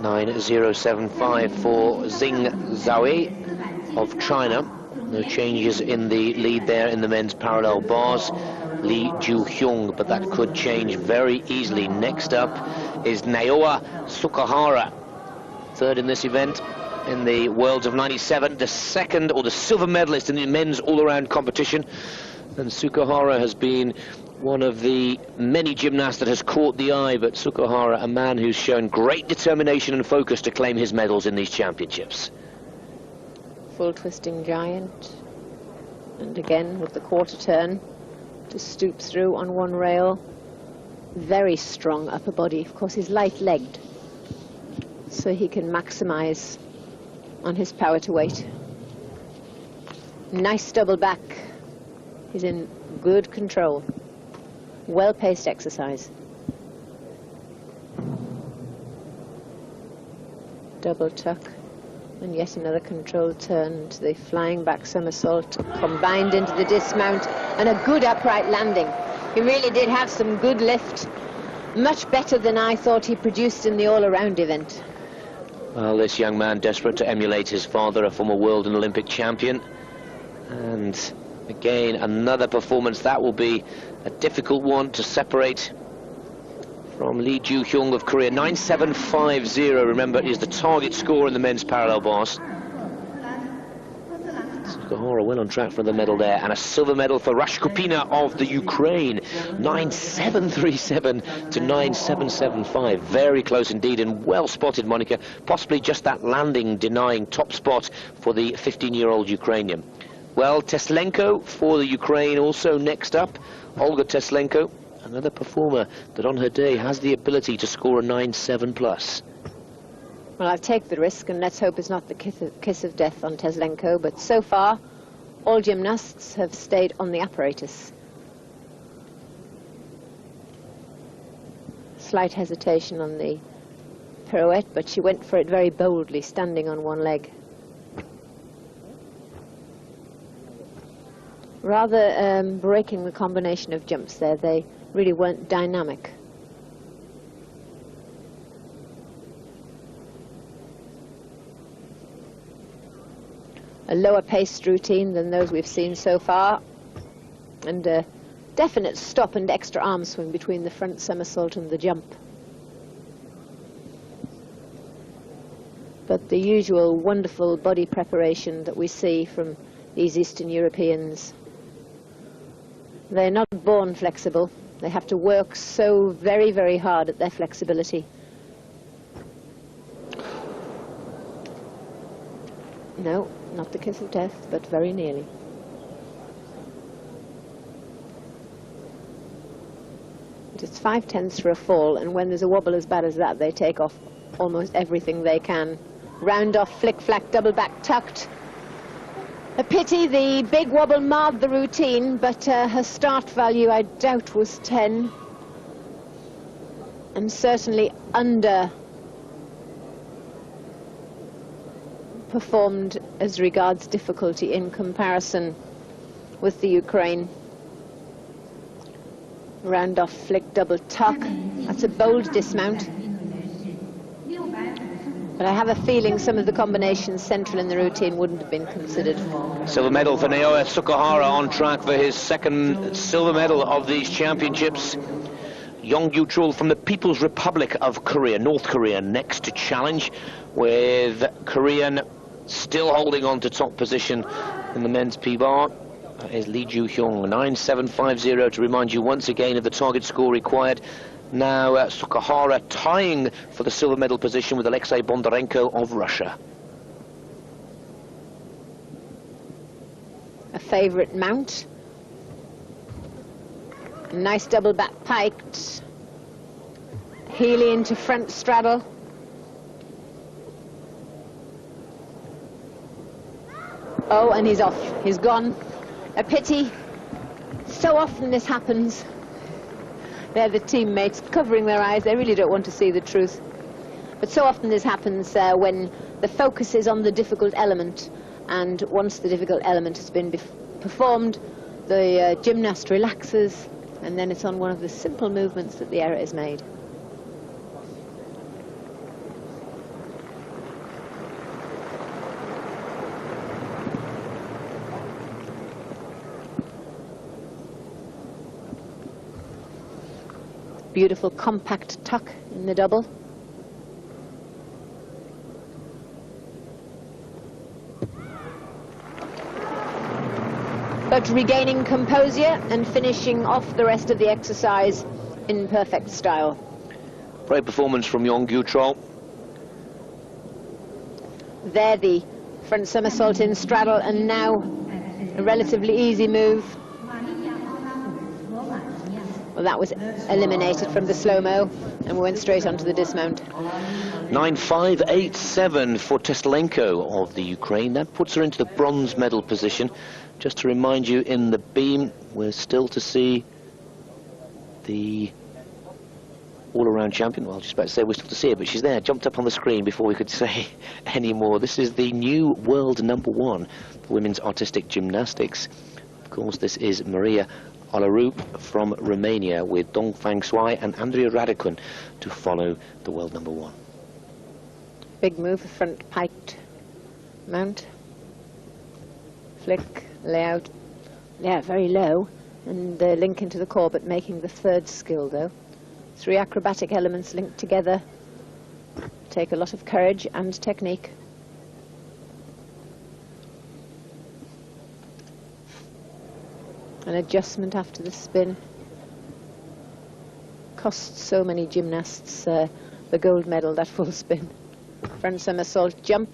9.075 for Xing Zhaohui of China. No changes in the lead there in the men's parallel bars. Lee Ju-hyung, but that could change very easily. Next up is Naoya Sukahara, third in this event in the Worlds of 97, the second or the silver medalist in the men's all-around competition. And Sukahara has been one of the many gymnasts that has caught the eye, but Sukahara, a man who's shown great determination and focus to claim his medals in these championships. Full twisting giant, and again with the quarter turn to stoop through on one rail. Very strong upper body. Of course, he's light-legged, so he can maximize on his power to weight. Nice double back. He's in good control. Well-paced exercise. Double tuck, and yet another controlled turn to the flying back somersault, combined into the dismount, and a good upright landing. He really did have some good lift, much better than I thought he produced in the all-around event. Well, this young man desperate to emulate his father, a former world and Olympic champion. And again, another performance that will be a difficult one to separate from Lee Ju-hyung of Korea. 9.750, remember, is the target score in the men's parallel bars. Sukahara well on track for the medal there, and a silver medal for Rashkupina of the Ukraine. 9.737 to 9.775. Very close indeed, and well spotted, Monica. Possibly just that landing denying top spot for the 15-year-old Ukrainian. Well, Teslenko for the Ukraine also next up. Olga Teslenko, another performer that on her day has the ability to score a 9.7 plus. Well, I'll take the risk, and let's hope it's not the kiss of death on Teslenko, but so far, all gymnasts have stayed on the apparatus. Slight hesitation on the pirouette, but she went for it very boldly, standing on one leg. Rather breaking the combination of jumps there. They really weren't dynamic. A lower paced routine than those we've seen so far, and a definite stop and extra arm swing between the front somersault and the jump. But the usual wonderful body preparation that we see from these Eastern Europeans. They're not born flexible. They have to work so very, very hard at their flexibility. No, not the kiss of death, but very nearly. It's 5/10 for a fall, and when there's a wobble as bad as that, they take off almost everything they can. Round off, flick, flack, double back, tucked. A pity the big wobble marred the routine, but her start value, I doubt, was 10. And certainly under performed as regards difficulty in comparison with the Ukraine. Round off, flick, double tuck. That's a bold dismount. But I have a feeling some of the combinations central in the routine wouldn't have been considered. Silver medal for Naoya Sukahara, on track for his second silver medal of these championships. Yongyu from the People's Republic of Korea, North Korea, next to challenge, with Korean still holding on to top position in the men's P-bar. That is Lee Ju-hyung, 9.750 to remind you once again of the target score required. Now Sukahara tying for the silver medal position with Alexei Bondarenko of Russia. A favourite mount. Nice double back piked. Healy into front straddle. Oh, and he's off. He's gone. A pity. So often this happens. They're the teammates covering their eyes. They really don't want to see the truth. But so often this happens when the focus is on the difficult element, and once the difficult element has been performed, the gymnast relaxes, and then it's on one of the simple movements that the error is made. Beautiful compact tuck in the double. But regaining composure and finishing off the rest of the exercise in perfect style. Great performance from Yongyu Chol. There the front somersault in straddle, and now a relatively easy move. Well, that was eliminated from the slow-mo, and we went straight onto the dismount. 9.587 for Teslenko of the Ukraine. That puts her into the bronze medal position. Just to remind you, in the beam, we're still to see the all-around champion. Well, just about to say we're still to see her, but she's there, jumped up on the screen before we could say any more. This is the new world #1 for women's artistic gymnastics. Of course, this is Maria Olaru from Romania, with Dongfang Sui and Andrea Radicun to follow the world #1. Big move, front piked mount. Flick, layout. Yeah, very low. And the link into the core, but making the third skill, though. 3 acrobatic elements linked together. Take a lot of courage and technique. An adjustment after the spin. Costs so many gymnasts the gold medal, that full spin. Front somersault jump.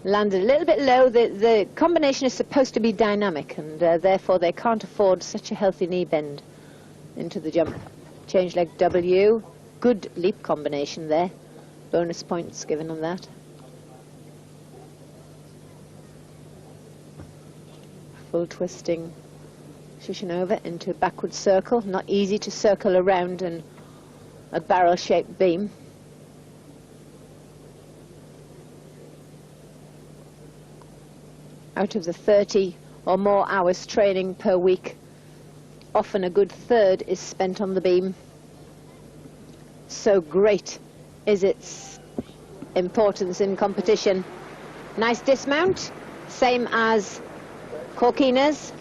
Landed a little bit low. The combination is supposed to be dynamic, and therefore they can't afford such a healthy knee bend into the jump. Change leg W. Good leap combination there. bonus points given on that. Full twisting Shishinova into a backward circle. Not easy to circle around a barrel-shaped beam. Out of the 30 or more hours training per week, often a good third is spent on the beam. So great is its importance in competition. Nice dismount, same as Korkina's.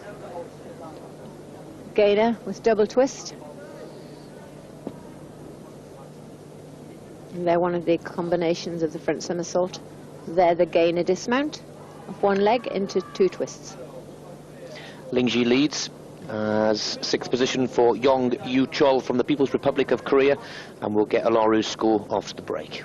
Gainer with double twist. And they're one of the combinations of the front somersault. They're the gainer dismount of one leg into two twists. Lingji leads as sixth position for Yong Yu Chol from the People's Republic of Korea, and we'll get Alaru's score after the break.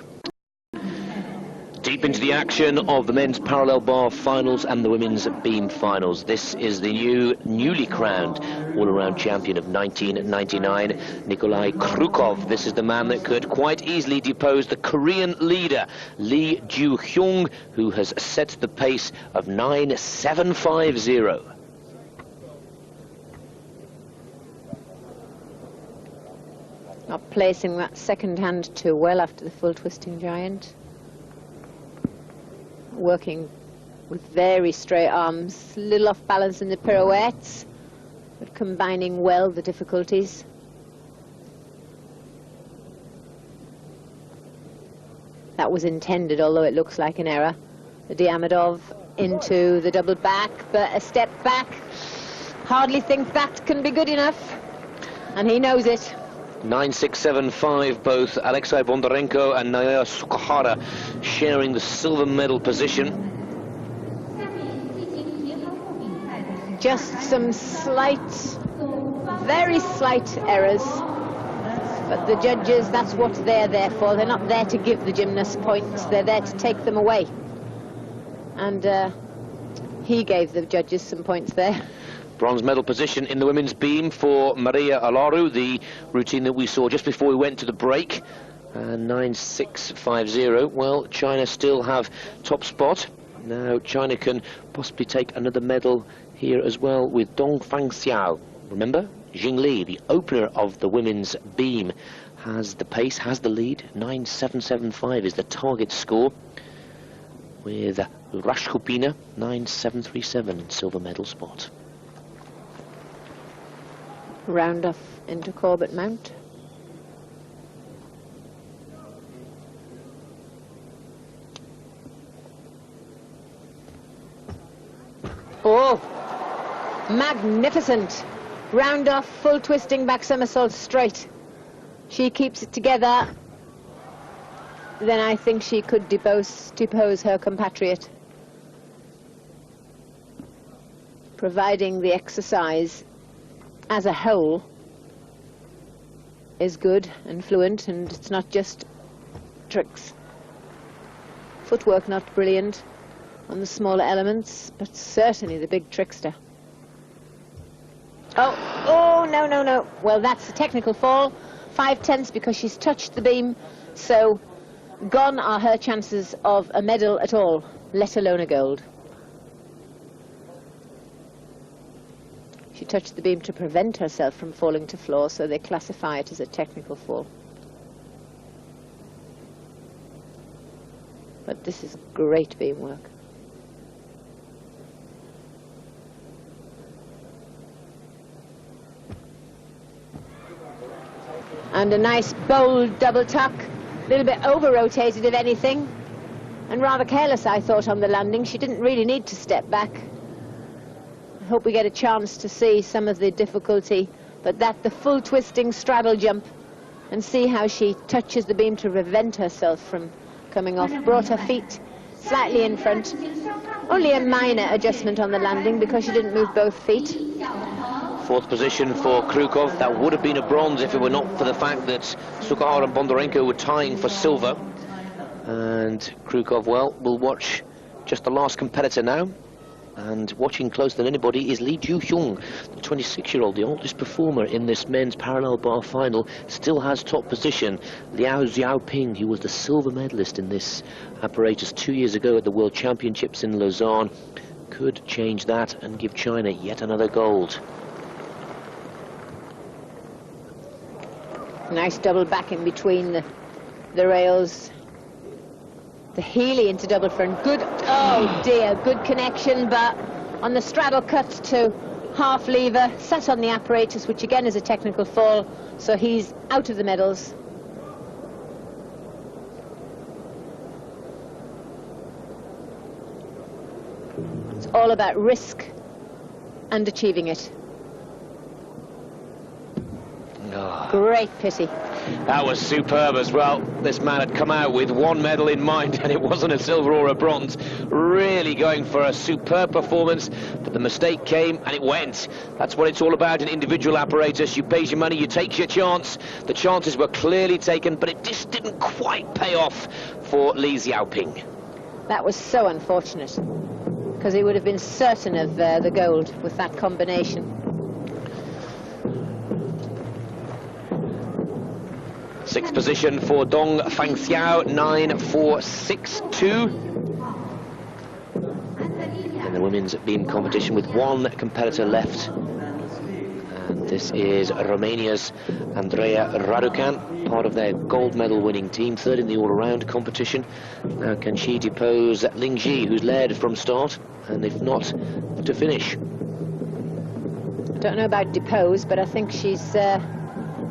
Deep into the action of the men's parallel bar finals and the women's beam finals. This is the newly crowned all-around champion of 1999, Nikolai Krukov. This is the man that could quite easily depose the Korean leader, Lee Ju-hyung, who has set the pace of 9.750. Not placing that second hand too well after the full twisting giant. Working with very straight arms, a little off balance in the pirouettes, but combining well the difficulties. That was intended, although it looks like an error. The Diamidov into the double back, but a step back. Hardly think that can be good enough, and he knows it. 9.675, both Alexei Bondarenko and Naoya Sukahara sharing the silver medal position. Just some slight, very slight errors, but the judges, that's what they're there for. They're not there to give the gymnasts points, they're there to take them away. And he gave the judges some points there. Bronze medal position in the women's beam for Maria Alaru, the routine that we saw just before we went to the break. 9.650. Well, China still have top spot. Now China can possibly take another medal here as well with Dong Fangxiao. Remember, Jing Li, the opener of the women's beam, has the pace, has the lead. 9.775 is the target score, with Rashkupina 9.737 in silver medal spot. Round off into Corbett mount. Oh, magnificent. Round off, full twisting back somersault straight. She keeps it together. Then I think she could depose her compatriot. Providing the exercise as a whole is good and fluent, and it's not just tricks. Footwork not brilliant on the smaller elements, but certainly the big trickster. Oh, no. Well, that's a technical fall. 5/10 because she's touched the beam, so gone are her chances of a medal at all, let alone a gold. She touched the beam to prevent herself from falling to floor, so they classify it as a technical fall. But this is great beam work. And a nice bold double tuck, a little bit over-rotated if anything, and rather careless I thought on the landing. She didn't really need to step back. I hope we get a chance to see some of the difficulty, but the full twisting straddle jump, and see how she touches the beam to prevent herself from coming off. Brought her feet slightly in front. Only a minor adjustment on the landing because she didn't move both feet. Fourth position for Krukov. That would have been a bronze if it were not for the fact that Sukahara and Bondarenko were tying for silver. And Krukov, well, we'll watch just the last competitor now. And watching closer than anybody is Lee Ju-hyung, the 26-year-old, the oldest performer in this men's parallel bar final, still has top position. Liao Xiaoping, who was the silver medalist in this apparatus 2 years ago at the World Championships in Lausanne, could change that and give China yet another gold. Nice double back in between the rails. The Healy into double front. Good, oh dear, good connection, but on the straddle cut to half lever, sat on the apparatus, which again is a technical fall, so he's out of the medals. It's all about risk and achieving it. Oh. Great pity. That was superb as well. This man had come out with one medal in mind, and it wasn't a silver or a bronze. Really going for a superb performance, but the mistake came and it went. That's what it's all about in individual apparatus. You pay your money, you take your chance. The chances were clearly taken, but it just didn't quite pay off for Li Xiaoping. That was so unfortunate, because he would have been certain of the gold with that combination. Sixth position for Dong Fangxiao, 9.462. In the women's beam competition with one competitor left. And this is Romania's Andreea Raducan, part of their gold medal winning team, third in the all-around competition. Now can she depose Ling Ji, who's led from start, and if not, to finish? I don't know about depose, but I think she's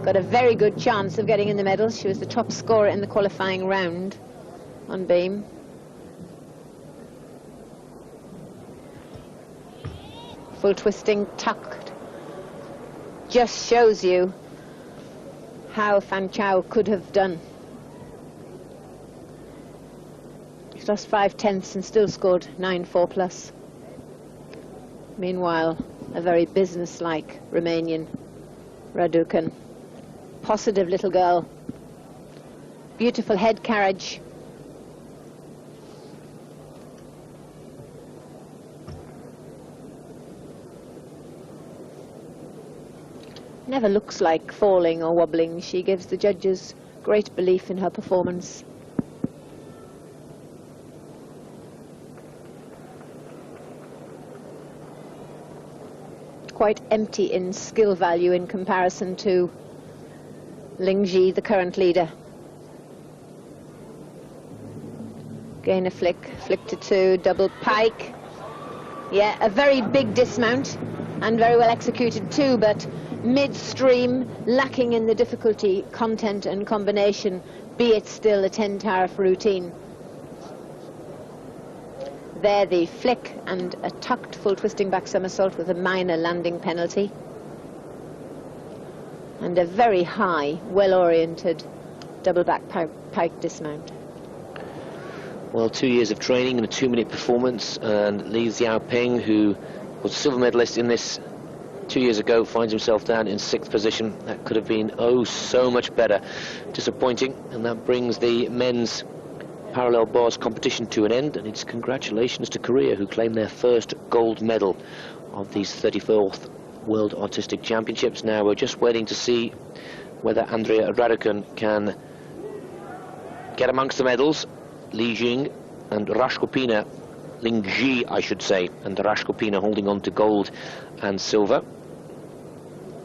got a very good chance of getting in the medals. She was the top scorer in the qualifying round on beam. Full twisting, tucked. Just shows you how Fangxiao could have done. She's lost 5/10 and still scored 9.4 plus. Meanwhile, a very businesslike Romanian Raducan. Positive little girl. Beautiful head carriage. Never looks like falling or wobbling. She gives the judges great belief in her performance. Quite empty in skill value in comparison to Ling Ji, the current leader. Again a flick to two, double pike. Yeah, a very big dismount and very well executed too, but midstream, lacking in the difficulty, content and combination, be it still a 10 tariff routine. There the flick and a tucked full twisting back somersault with a minor landing penalty. And a very high, well-oriented double back pike dismount. Well, 2 years of training and a 2-minute performance, and Li Xiaoping, who was silver medalist in this 2 years ago, finds himself down in 6th position. That could have been, oh, so much better. Disappointing, and that brings the men's parallel bars competition to an end, and it's congratulations to Korea, who claimed their first gold medal of these 34th World Artistic Championships. Now we're just waiting to see whether Andreea Raducan can get amongst the medals. Li Jing and Rashkopina, Ling Ji I should say, and Rashkopina holding on to gold and silver.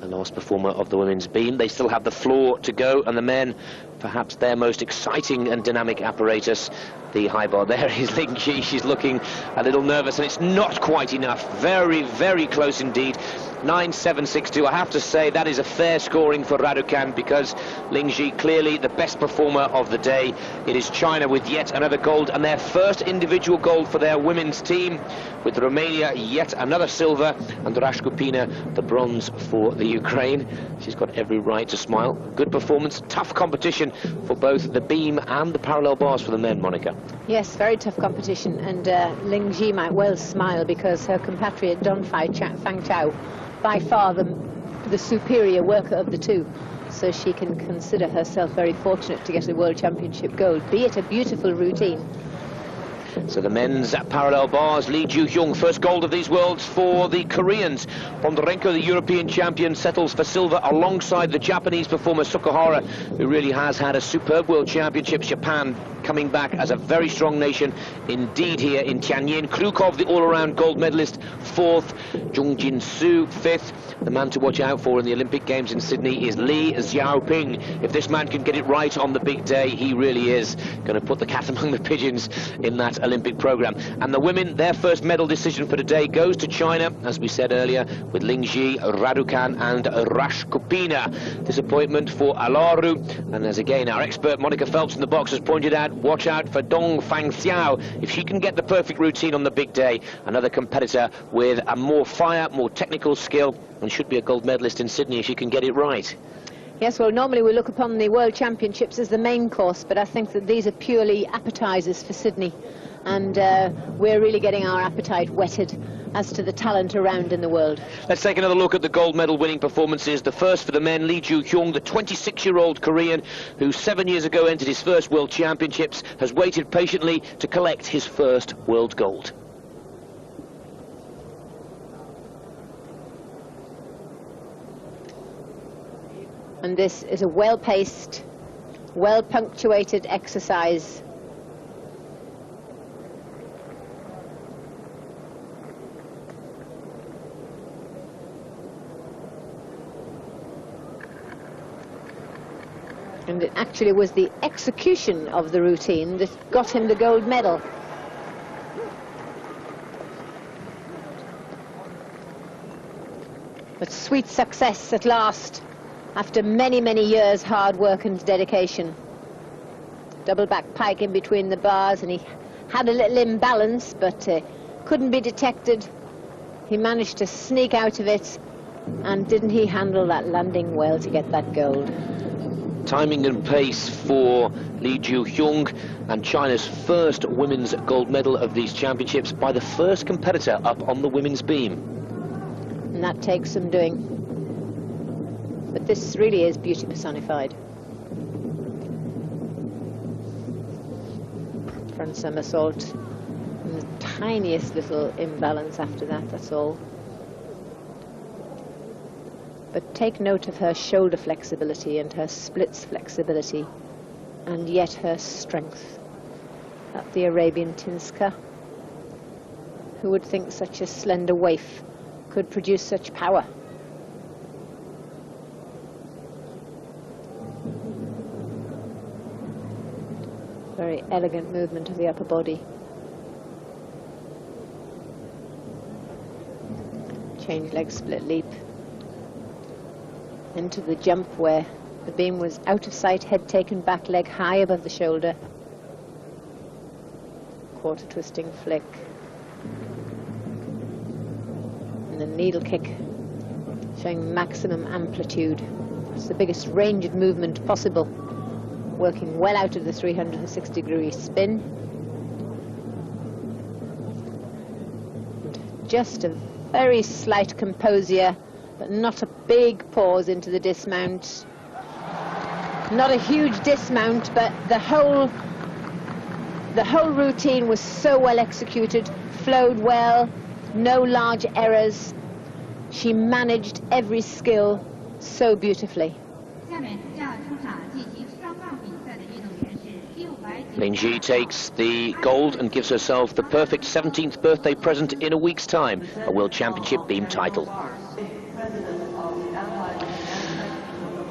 The last performer of the women's beam. They still have the floor to go, and the men, perhaps their most exciting and dynamic apparatus. The high bar there is Ling Ji. She's looking a little nervous, and it's not quite enough. Very, very close indeed. 9.762. I have to say that is a fair scoring for Raducan, because Ling Ji clearly the best performer of the day. It is China with yet another gold, and their first individual gold for their women's team, with Romania yet another silver, and Rashkopina the bronze for the Ukraine. She's got every right to smile. Good performance, tough competition for both the beam and the parallel bars for the men, Monica. Yes, very tough competition, and Ling Ji might well smile, because her compatriot Dong Fangxiao, by far the superior worker of the two, so she can consider herself very fortunate to get a World Championship gold, be it a beautiful routine. So the men's parallel bars, Lee Ju-hyung, first gold of these worlds for the Koreans. Bondarenko, the European champion, settles for silver alongside the Japanese performer Sukuhara, who really has had a superb World Championships. Japan coming back as a very strong nation indeed here in Tianjin. Krukov, the all-around gold medalist, fourth. Jung Jin-soo, fifth. The man to watch out for in the Olympic Games in Sydney is Lee Xiaoping. If this man can get it right on the big day, he really is going to put the cat among the pigeons in that Olympic program. And the women, their first medal decision for today goes to China, as we said earlier, with Lingji, Raducan and Rashkopina. Disappointment for Alaru, and as again our expert Monica Phelps in the box has pointed out, watch out for Dong Fangxiao. If she can get the perfect routine on the big day, another competitor with a more fire, more technical skill, and should be a gold medalist in Sydney if she can get it right. Yes, well, normally we look upon the World Championships as the main course, but I think that these are purely appetizers for Sydney, and we're really getting our appetite whetted as to the talent around in the world. Let's take another look at the gold medal winning performances. The first for the men, Lee Ju-hyung, the 26-year-old Korean who 7 years ago entered his first World Championships, has waited patiently to collect his first world gold. And this is a well-paced, well-punctuated exercise. And it actually was the execution of the routine that got him the gold medal. But sweet success at last, after many, many years' hard work and dedication. Double back pike in between the bars, and he had a little imbalance, but couldn't be detected. He managed to sneak out of it, and didn't he handle that landing well to get that gold? Timing and pace for Lee Ju-hyung, and China's first women's gold medal of these championships by the first competitor up on the women's beam. And that takes some doing. But this really is beauty personified. Front somersault, and the tiniest little imbalance after that, that's all. But take note of her shoulder flexibility and her splits flexibility, and yet her strength. That the Arabian Tinska. Who would think such a slender waif could produce such power? Very elegant movement of the upper body. Change leg split leap. Into the jump where the beam was out of sight, head taken back, leg high above the shoulder. Quarter twisting flick. And the needle kick, showing maximum amplitude. It's the biggest range of movement possible. Working well out of the 360-degree spin. And just a very slight composure, but not a big pause into the dismount. Not a huge dismount, but the whole routine was so well executed, flowed well, no large errors. She managed every skill so beautifully. Lingji takes the gold and gives herself the perfect 17th birthday present in a week's time, a World Championship beam title.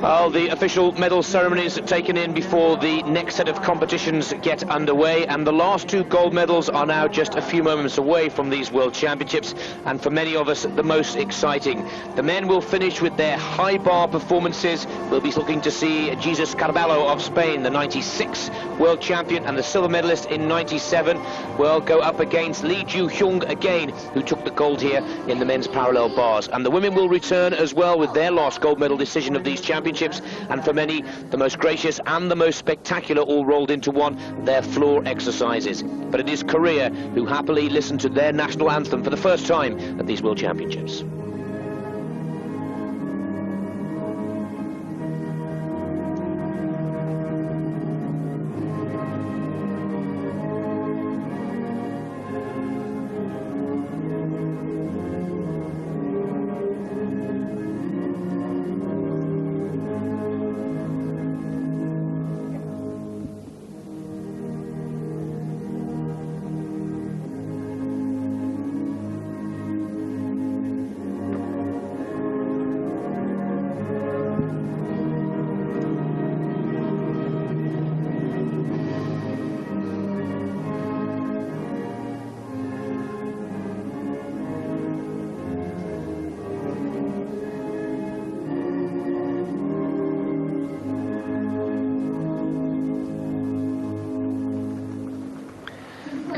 Well, the official medal ceremonies taken in before the next set of competitions get underway, and the last two gold medals are now just a few moments away from these World Championships, and for many of us the most exciting. The men will finish with their high bar performances. We'll be looking to see Jesus Carballo of Spain, the 96 world champion and the silver medalist in 97, will go up against Lee Ju-hyung again, who took the gold here in the men's parallel bars. And the women will return as well with their last gold medal decision of these championships, and for many the most gracious and the most spectacular all rolled into one, their floor exercises. But it is Korea who happily listen to their national anthem for the first time at these World Championships.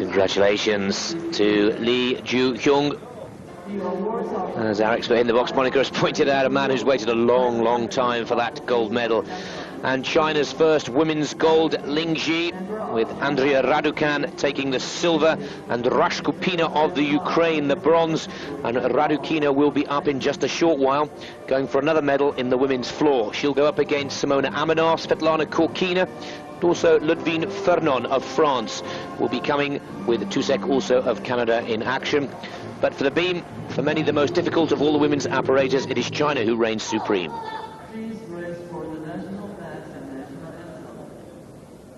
Congratulations to Lee Ju-hyung. As our expert in the box, Monica, has pointed out, a man who's waited a long, long time for that gold medal. And China's first women's gold, Ling Ji, with Andrea Raducan taking the silver, and Rashkupina of the Ukraine the bronze. And Radukina will be up in just a short while, going for another medal in the women's floor. She'll go up against Simona Amanov, Svetlana Korkina, and also Ludvine Fernon of France will be coming, with Tusek also of Canada in action. But for the beam, for many the most difficult of all the women's apparatus, it is China who reigns supreme.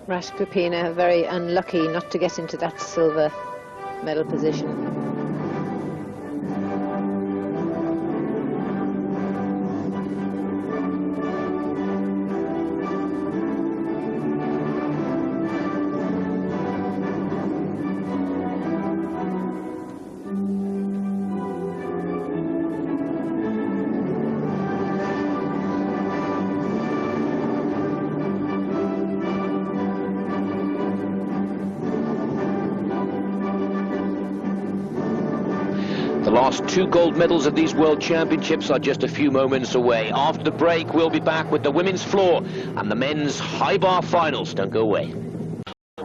Rashkupina very unlucky not to get into that silver medal position. The last 2 gold medals of these World Championships are just a few moments away. After the break, we'll be back with the women's floor and the men's high bar finals. Don't go away.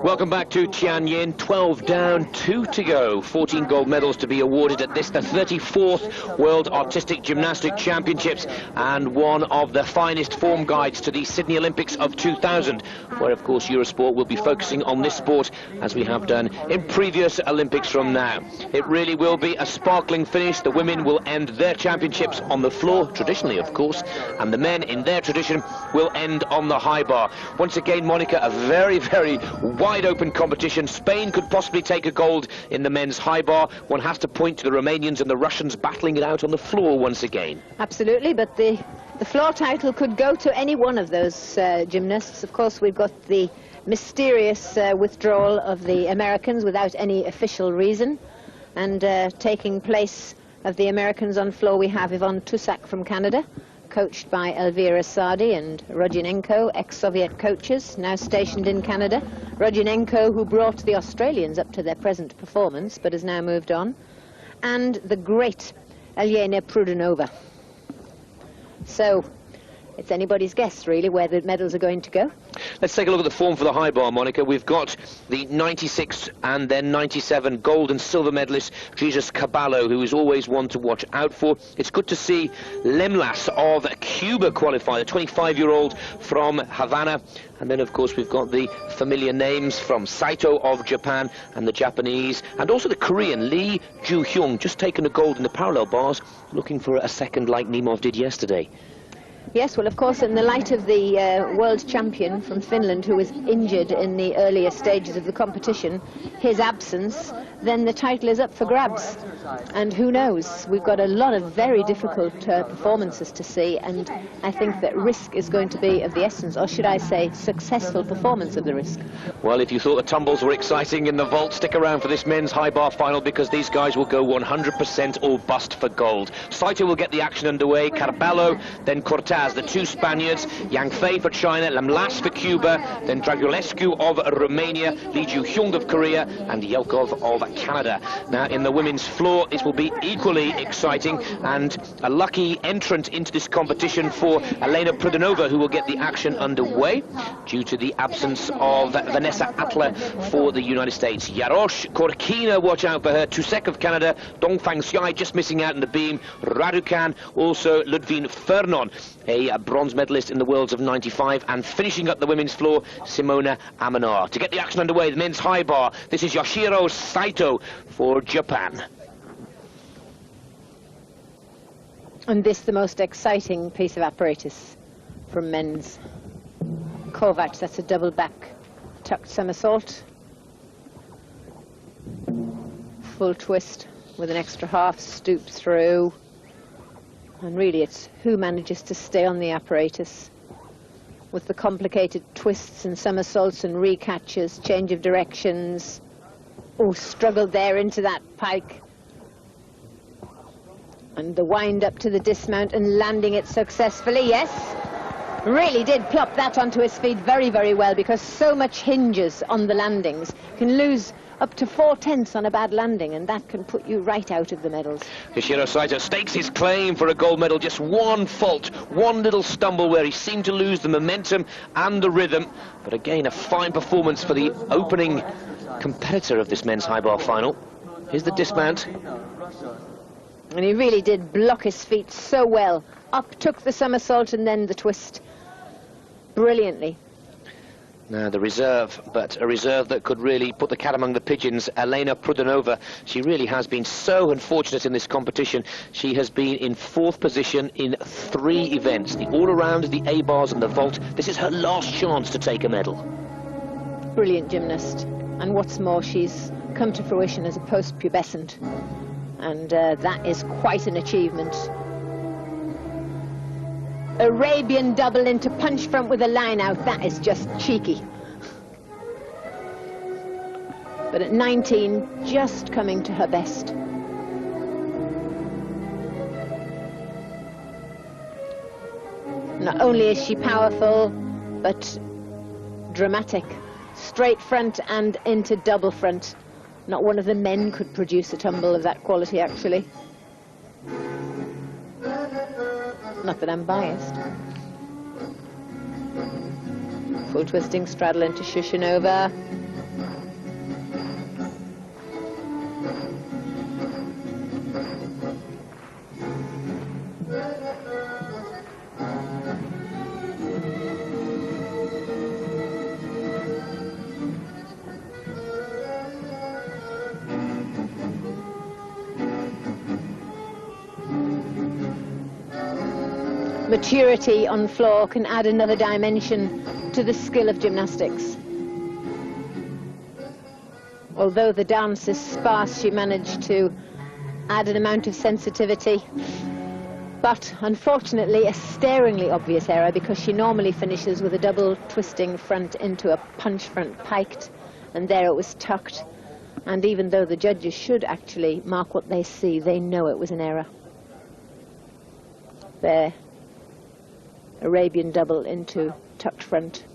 Welcome back to Tianjin. 12 down, 2 to go. 14 gold medals to be awarded at this, the 34th World Artistic Gymnastics Championships, and one of the finest form guides to the Sydney Olympics of 2000, where of course Eurosport will be focusing on this sport as we have done in previous Olympics from now. It really will be a sparkling finish. The women will end their championships on the floor, traditionally of course, and the men in their tradition will end on the high bar. Once again, Monica, a very, very wide open competition. Spain could possibly take a gold in the men's high bar. One has to point to the Romanians and the Russians battling it out on the floor once again. Absolutely, but the floor title could go to any one of those gymnasts. Of course, we've got the mysterious withdrawal of the Americans without any official reason, and taking place of the Americans on floor, we have Yvonne Tussac from Canada, coached by Elvira Sadi and Rodionenko, ex-Soviet coaches, now stationed in Canada. Rodionenko, who brought the Australians up to their present performance, but has now moved on. And the great Elena Prudhanova. So, it's anybody's guess, really, where the medals are going to go. Let's take a look at the form for the high bar, Monica. We've got the 96 and then 97 gold and silver medalist, Jesus Caballo, who is always one to watch out for. It's good to see Lemlas of Cuba qualify, the 25-year-old from Havana. And then, of course, we've got the familiar names from Saito of Japan and the Japanese, and also the Korean Lee Ju-hyung, just taken a gold in the parallel bars, looking for a second like Nemov did yesterday. Yes, well, of course, in the light of the world champion from Finland, who was injured in the earlier stages of the competition, his absence, then the title is up for grabs. And who knows? We've got a lot of very difficult performances to see, and I think that risk is going to be of the essence, or should I say, successful performance of the risk. Well, if you thought the tumbles were exciting in the vault, stick around for this men's high bar final, because these guys will go 100% or bust for gold. Saito will get the action underway, Carballo, then Cortaz, the 2 Spaniards, Yang Fei for China, Lemlas for Cuba, then Dragulescu of Romania, Lee Ju-hyung of Korea, and Yelkov of Canada. Now, in the women's floor, it will be equally exciting, and a lucky entrant into this competition for Elena Prudhanova, who will get the action underway due to the absence of Vanessa Atler for the United States. Jarosz Korkina, watch out for her. Tusek of Canada, Dongfang Xiai just missing out in the beam, Raducan, also Ludvine Fernon, a bronze medalist in the Worlds of 95, and finishing up the women's floor, Simona Amanov. To get the action underway, the men's high bar, this is Yoshiro Saito for Japan. And this, the most exciting piece of apparatus from men's. Kovac, that's a double back tucked somersault. Full twist with an extra half stoop through. And really it's who manages to stay on the apparatus with the complicated twists and somersaults and recatches, change of directions. Oh, struggled there into that pike. And the wind up to the dismount and landing it successfully, yes. Really did plop that onto his feet very, very well, because so much hinges on the landings. Can lose up to 4/10 on a bad landing, and that can put you right out of the medals. Yoshiro Saito stakes his claim for a gold medal. Just one fault, one little stumble where he seemed to lose the momentum and the rhythm. But again, a fine performance for the opening competitor of this men's high bar final. Here's the dismount. And he really did block his feet so well. Up took the somersault and then the twist brilliantly. Now the reserve, but a reserve that could really put the cat among the pigeons, Elena Prudhanova. She really has been so unfortunate in this competition. She has been in 4th position in 3 events, the all-around, the A-bars and the vault. This is her last chance to take a medal. Brilliant gymnast. And what's more, she's come to fruition as a post-pubescent. And that is quite an achievement. Arabian double into punch front with a line out, that is just cheeky. But at 19, just coming to her best. Not only is she powerful, but dramatic. Straight front and into double front. Not one of the men could produce a tumble of that quality, actually. Not that I'm biased. Full twisting straddle into Shushinova. Maturity on floor can add another dimension to the skill of gymnastics. Although the dance is sparse, she managed to add an amount of sensitivity. But unfortunately, a staringly obvious error, because she normally finishes with a double twisting front into a punch front piked, and there it was tucked. And even though the judges should actually mark what they see, they know it was an error. There. Arabian double into tucked front.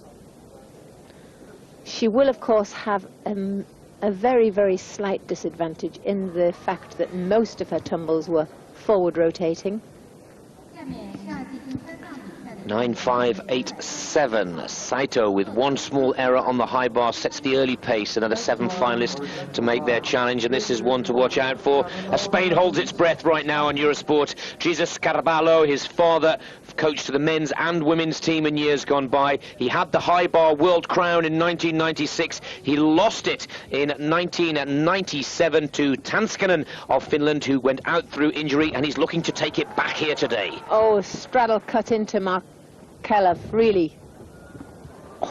She will, of course, have a very, very slight disadvantage in the fact that most of her tumbles were forward rotating. 9.587. Saito, with one small error on the high bar, sets the early pace. Another 7 finalists to make their challenge, and this is one to watch out for. Spain holds its breath right now on Eurosport. Jesus Carvalho, his father, coached the men's and women's team in years gone by. He had the high bar world crown in 1996. He lost it in 1997 to Tanskanen of Finland, who went out through injury, and he's looking to take it back here today. Oh, straddle cut into Mark Kelleff, really. Oh,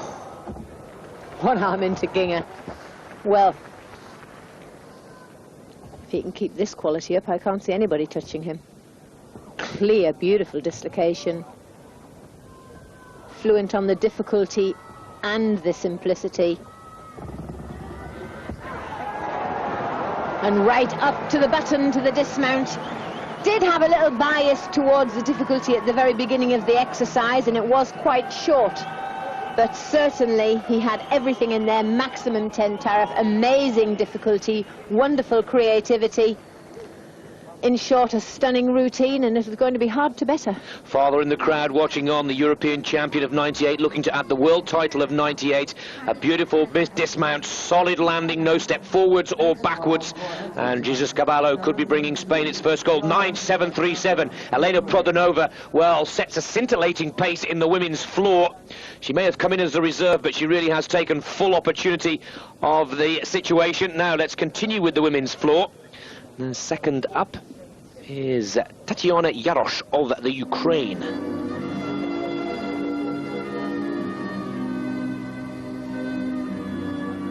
one arm into Ginger. Well, if he can keep this quality up, I can't see anybody touching him. Clear, beautiful dislocation. Fluent on the difficulty and the simplicity. And right up to the button to the dismount. Did have a little bias towards the difficulty at the very beginning of the exercise, and it was quite short. But certainly he had everything in there. Maximum 10 tariff, amazing difficulty, wonderful creativity. In short, a stunning routine, and it was going to be hard to better. Father in the crowd watching on, the European champion of 98, looking to add the world title of 98. A beautiful dismount, solid landing, no step forwards or backwards. And Jesus Carvalho could be bringing Spain its first gold. 9.737. Elena Prudhanova, well, sets a scintillating pace in the women's floor. She may have come in as a reserve, but she really has taken full opportunity of the situation. Now let's continue with the women's floor. And second up is Tatiana Yarosh of the Ukraine.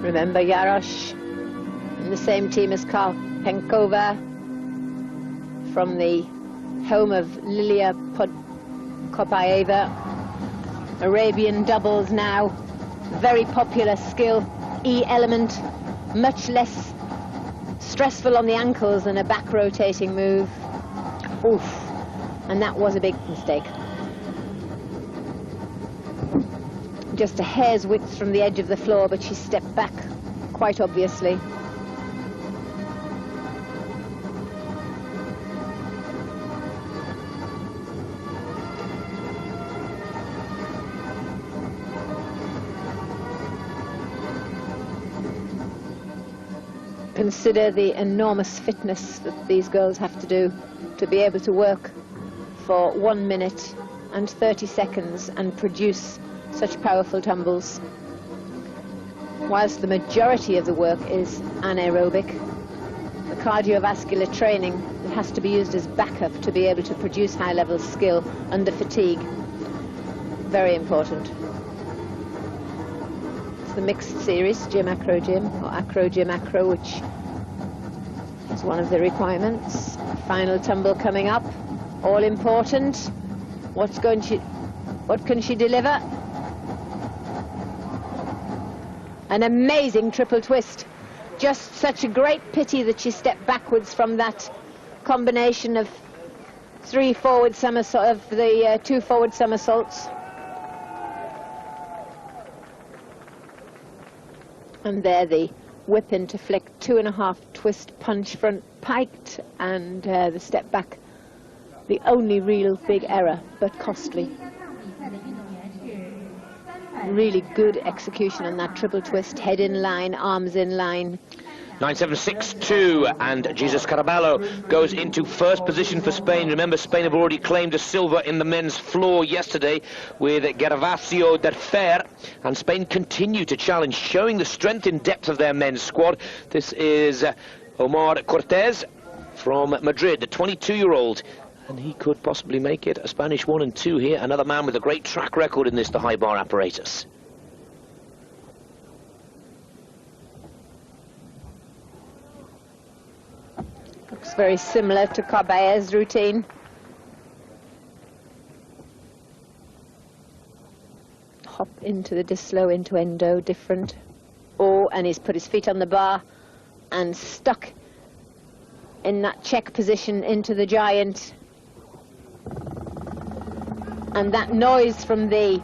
Remember Yarosh in the same team as Karpenkova, from the home of Lilia Podkopaeva. Arabian doubles now, very popular skill, E element, much less stressful on the ankles than a back rotating move. Oof. And that was a big mistake. just a hair's width from the edge of the floor, but she stepped back quite obviously. Consider the enormous fitness that these girls have to do to be able to work for 1 minute and 30 seconds and produce such powerful tumbles. Whilst the majority of the work is anaerobic, the cardiovascular training that has to be used as backup to be able to produce high-level skill under fatigue, very important. The mixed series, gym acro gym, or acro gym acro, which is one of the requirements. Final tumble coming up, all important. What can she deliver? An amazing triple twist. Just such a great pity that she stepped backwards from that combination of 3 forward somersaults, of the 2 forward somersaults. And there the whip into flick, 2.5 twist punch front piked, and the step back, the only real big error, but costly. Really good execution on that triple twist, head in line, arms in line. 9.762, and Jesus Caraballo goes into first position for Spain. Remember, Spain have already claimed a silver in the men's floor yesterday with Gervasio del Fer, and Spain continue to challenge, showing the strength and depth of their men's squad. This is Omar Cortez from Madrid, the 22-year-old, and he could possibly make it a Spanish 1 and 2 here. Another man with a great track record in this, the high bar apparatus. Looks very similar to Caball's routine. Hop into the dislow, into endo, different. Oh, and he's put his feet on the bar and stuck in that check position into the giant. And that noise from the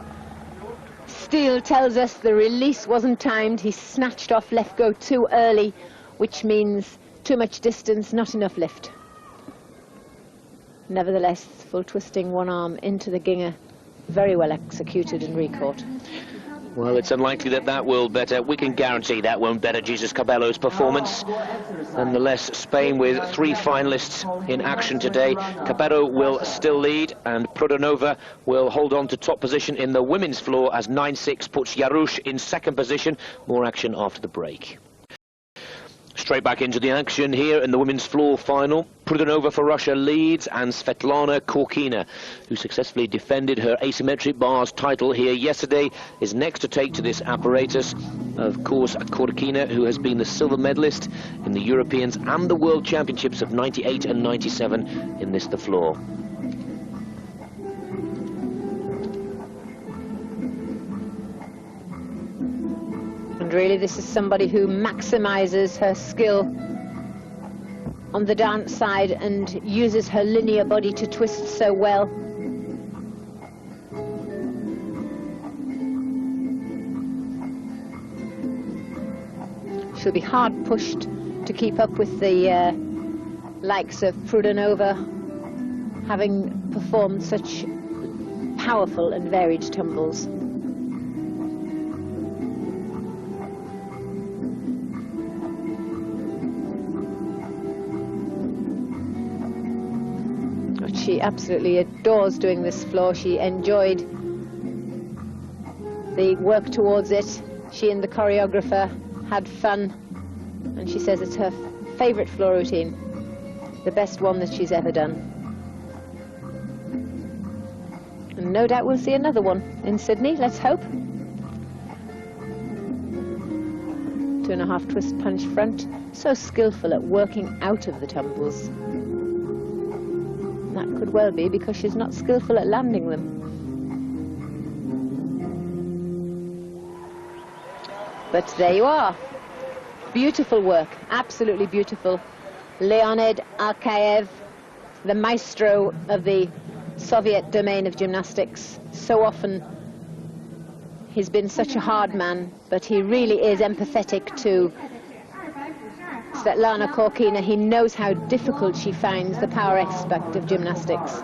steel tells us the release wasn't timed. He snatched off left go too early, which means too much distance, not enough lift. Nevertheless, full twisting one arm into the ginger, very well executed and recaught. Well, it's unlikely that that will better. We can guarantee that won't better Jesus Cabello's performance. Nonetheless, Spain with 3 finalists in action today. Cabello will still lead, and Prodanova will hold on to top position in the women's floor as 9.6 puts Jarush in second position. More action after the break. Straight back into the action here in the women's floor final. Prodanova for Russia leads, and Svetlana Korkina, who successfully defended her asymmetric bars title here yesterday, is next to take to this apparatus. Of course, Korkina, who has been the silver medalist in the Europeans and the World Championships of 98 and 97 in this, the floor. And really, this is somebody who maximizes her skill on the dance side and uses her linear body to twist so well. She'll be hard pushed to keep up with the likes of Prodanova, having performed such powerful and varied tumbles. She absolutely adores doing this floor. She enjoyed the work towards it. She and the choreographer had fun, and she says it's her favorite floor routine, the best one that she's ever done. And no doubt we'll see another one in Sydney, let's hope. 2.5 twist punch front, so skillful at working out of the tumbles. That could well be because she's not skillful at landing them. But there you are. Beautiful work, absolutely beautiful. Leonid Alkaev, the maestro of the Soviet domain of gymnastics. So often He's been such a hard man, but he really is empathetic to Svetlana Korkina. He knows how difficult she finds the power aspect of gymnastics.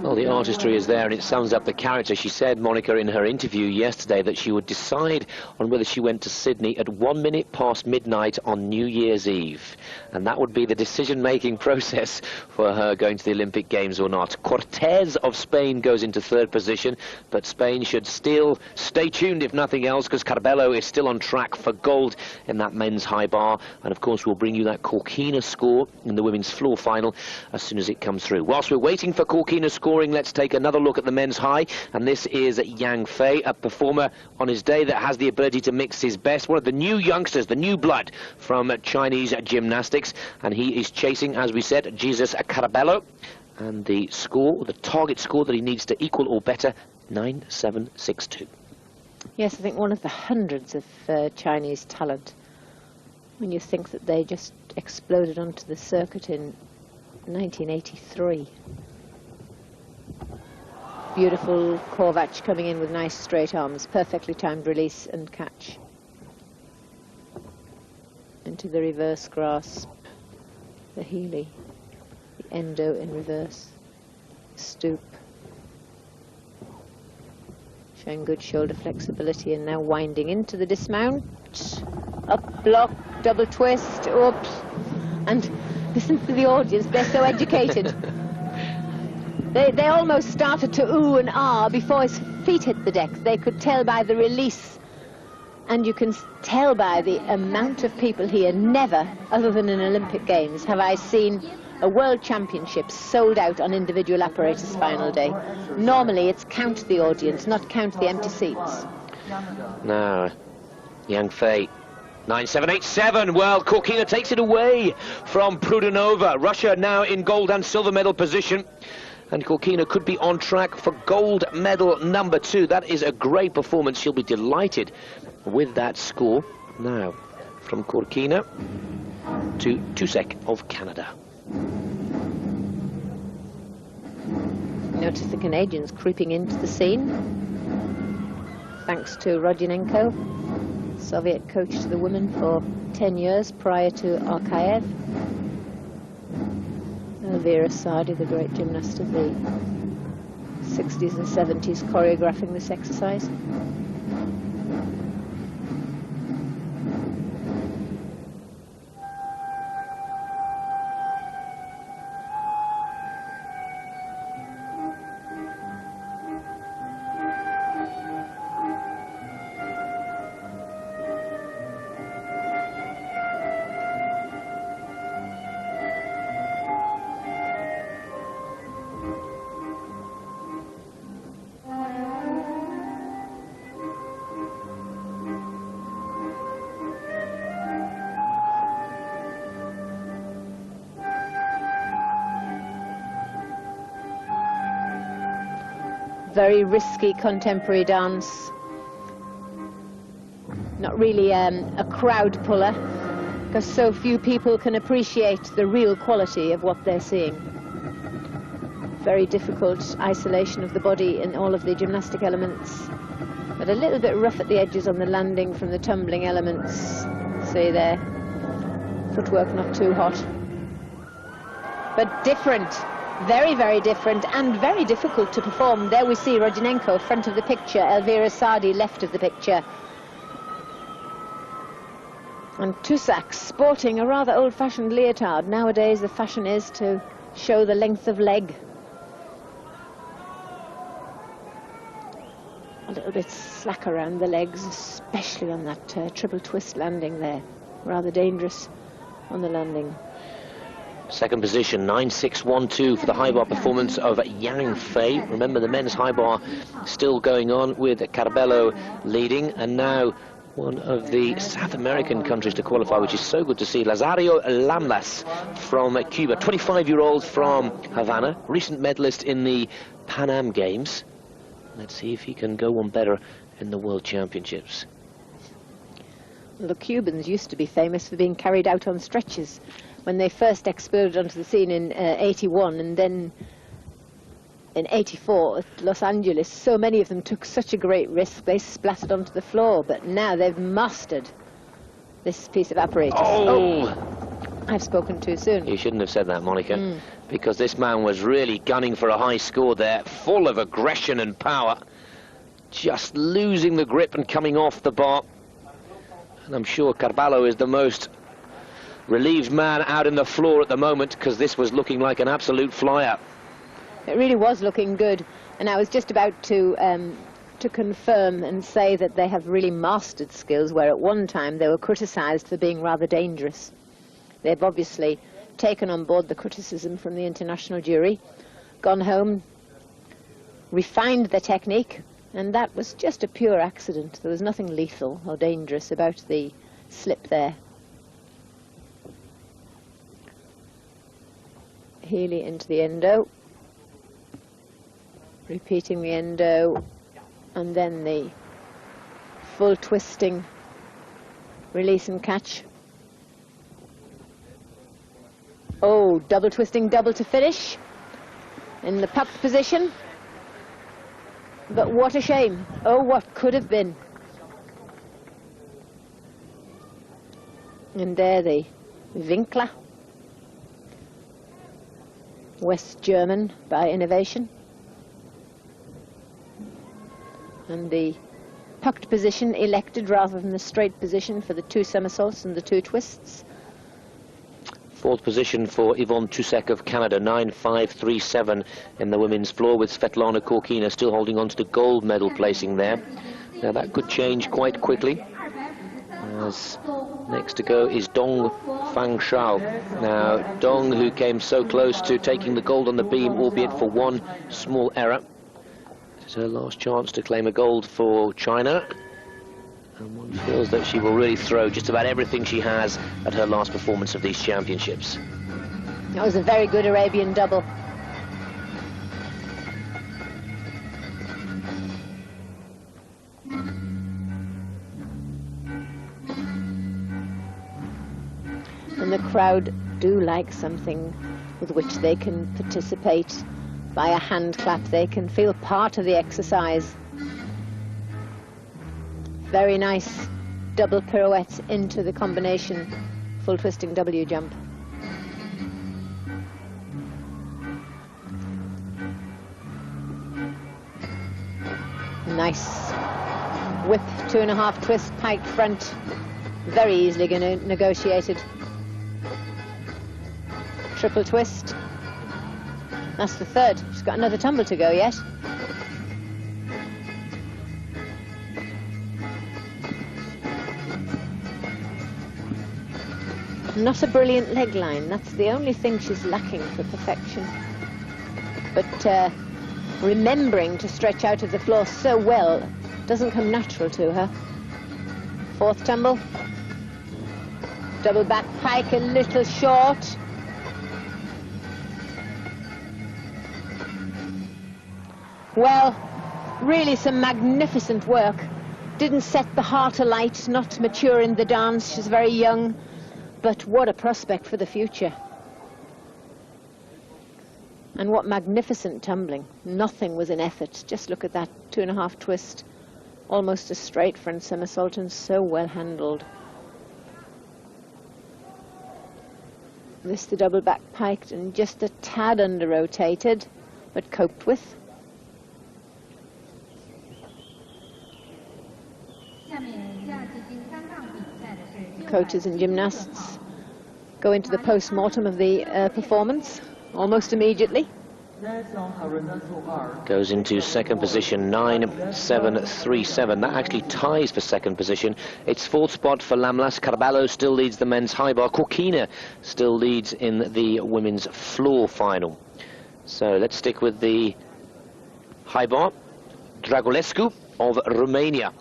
Well, the artistry is there, and it sums up the character. She said, Monica, in her interview yesterday, that she would decide on whether she went to Sydney at 1 minute past midnight on New Year's Eve. And that would be the decision-making process for her going to the Olympic Games or not. Cortez of Spain goes into 3rd position, but Spain should still stay tuned, if nothing else, because Carbello is still on track for gold in that men's high bar. And, of course, we'll bring you that Korkina score in the women's floor final as soon as it comes through. Whilst we're waiting for Korkina scoring, let's take another look at the men's high, and this is Yang Fei, a performer on his day that has the ability to mix his best, one of the new youngsters, the new blood from Chinese gymnastics, and he is chasing, as we said, Jesus Carbello, and the score, the target score that he needs to equal or better, 9.762. Yes, I think one of the hundreds of Chinese talent, when you think that they just exploded onto the circuit in 1983. Beautiful Kovac coming in with nice straight arms, perfectly timed release and catch. Into the reverse grasp, the Healy, the endo in reverse, stoop. Showing good shoulder flexibility, and now winding into the dismount. Up block, double twist, oops. And listen to the audience, they're so educated. They almost started to ooh and ah before his feet hit the deck. They could tell by the release, and you can tell by the amount of people here. Never, other than in Olympic Games, have I seen a World Championship sold out on individual apparatus final day. Normally it's count the audience, not count the empty seats. Now, Yang Fei, 9.787. Well, Korkina takes it away from Prudhanova. Russia now in gold and silver medal position. And Korkina could be on track for gold medal number 2. That is a great performance. She'll be delighted with that score. Now, from Korkina to Tusek of Canada. Notice the Canadians creeping into the scene. Thanks to Rodionenko, Soviet coach to the women for 10 years prior to Arkayev. Elvira Sadi, the great gymnast of the 60s and 70s, choreographing this exercise. Very risky contemporary dance. Not really a crowd puller, because so few people can appreciate the real quality of what they're seeing. Very difficult isolation of the body in all of the gymnastic elements, but a little bit rough at the edges on the landing from the tumbling elements. See there, footwork not too hot, but different. Very, very different and very difficult to perform. There we see Rodionenko, front of the picture, Elvira Sadi, left of the picture. And Tusek sporting a rather old-fashioned leotard. Nowadays the fashion is to show the length of leg. A little bit slack around the legs, especially on that triple twist landing there. Rather dangerous on the landing. Second position, 9.612 for the high bar performance of Yang Fei. Remember, the men's high bar still going on with Carbello leading, and now one of the South American countries to qualify, which is so good to see, Lazario Lamlas from Cuba, 25-year-old from Havana, recent medalist in the Pan Am Games. Let's see if he can go one better in the World Championships. Well, the Cubans used to be famous for being carried out on stretchers when they first exploded onto the scene in 81, and then in '84 at Los Angeles, so many of them took such a great risk, they splattered onto the floor, but now they've mastered this piece of apparatus. Oh! I've spoken too soon. You shouldn't have said that, Monica, because this man was really gunning for a high score there, full of aggression and power, just losing the grip and coming off the bar. And I'm sure Carvalho is the most relieved man out in the floor at the moment, because this was looking like an absolute flyer. It really was looking good, and I was just about to confirm and say that they have really mastered skills where at one time they were criticised for being rather dangerous. They've obviously taken on board the criticism from the international jury, gone home, refined their technique, and that was just a pure accident. There was nothing lethal or dangerous about the slip there. Healy into the endo, repeating the endo, and then the full twisting release and catch. Oh, double twisting double to finish in the pucked position. But what a shame. Oh, what could have been. And there the Winkler, West German by innovation. And the pucked position elected rather than the straight position for the 2 somersaults and the 2 twists. 4th position for Yvonne Tusek of Canada, 9.537 in the women's floor, with Svetlana Korkina still holding on to the gold medal placing there. Now that could change quite quickly, as next to go is Dong Fang Shao. Now Dong, who came so close to taking the gold on the beam, albeit for one small error. It's her last chance to claim a gold for China. And one feels that she will really throw just about everything she has at her last performance of these championships. That was a very good Arabian double. And the crowd do like something with which they can participate. By a hand clap, they can feel part of the exercise. Very nice double pirouette into the combination full twisting W jump. Nice whip 2.5 twist pike front, very easily negotiated. Triple twist, that's the 3rd. She's got another tumble to go yet. Not a brilliant leg line, that's the only thing she's lacking for perfection. But remembering to stretch out of the floor so well doesn't come natural to her. 4th tumble. Double back pike, a little short. Well, really some magnificent work. Didn't set the heart alight, not mature in the dance, she's very young. But what a prospect for the future. And what magnificent tumbling. Nothing was an effort. Just look at that 2.5 twist. Almost a straight front somersault and so well handled. This the double back piked and just a tad under rotated, but coped with. Coaches and gymnasts go into the post-mortem of the performance almost immediately. Goes into 2nd position, 9.737. That actually ties for 2nd position. It's 4th spot for Lamlas. Carvalho still leads the men's high bar. Korkina still leads in the women's floor final. So let's stick with the high bar. Dragulescu of Romania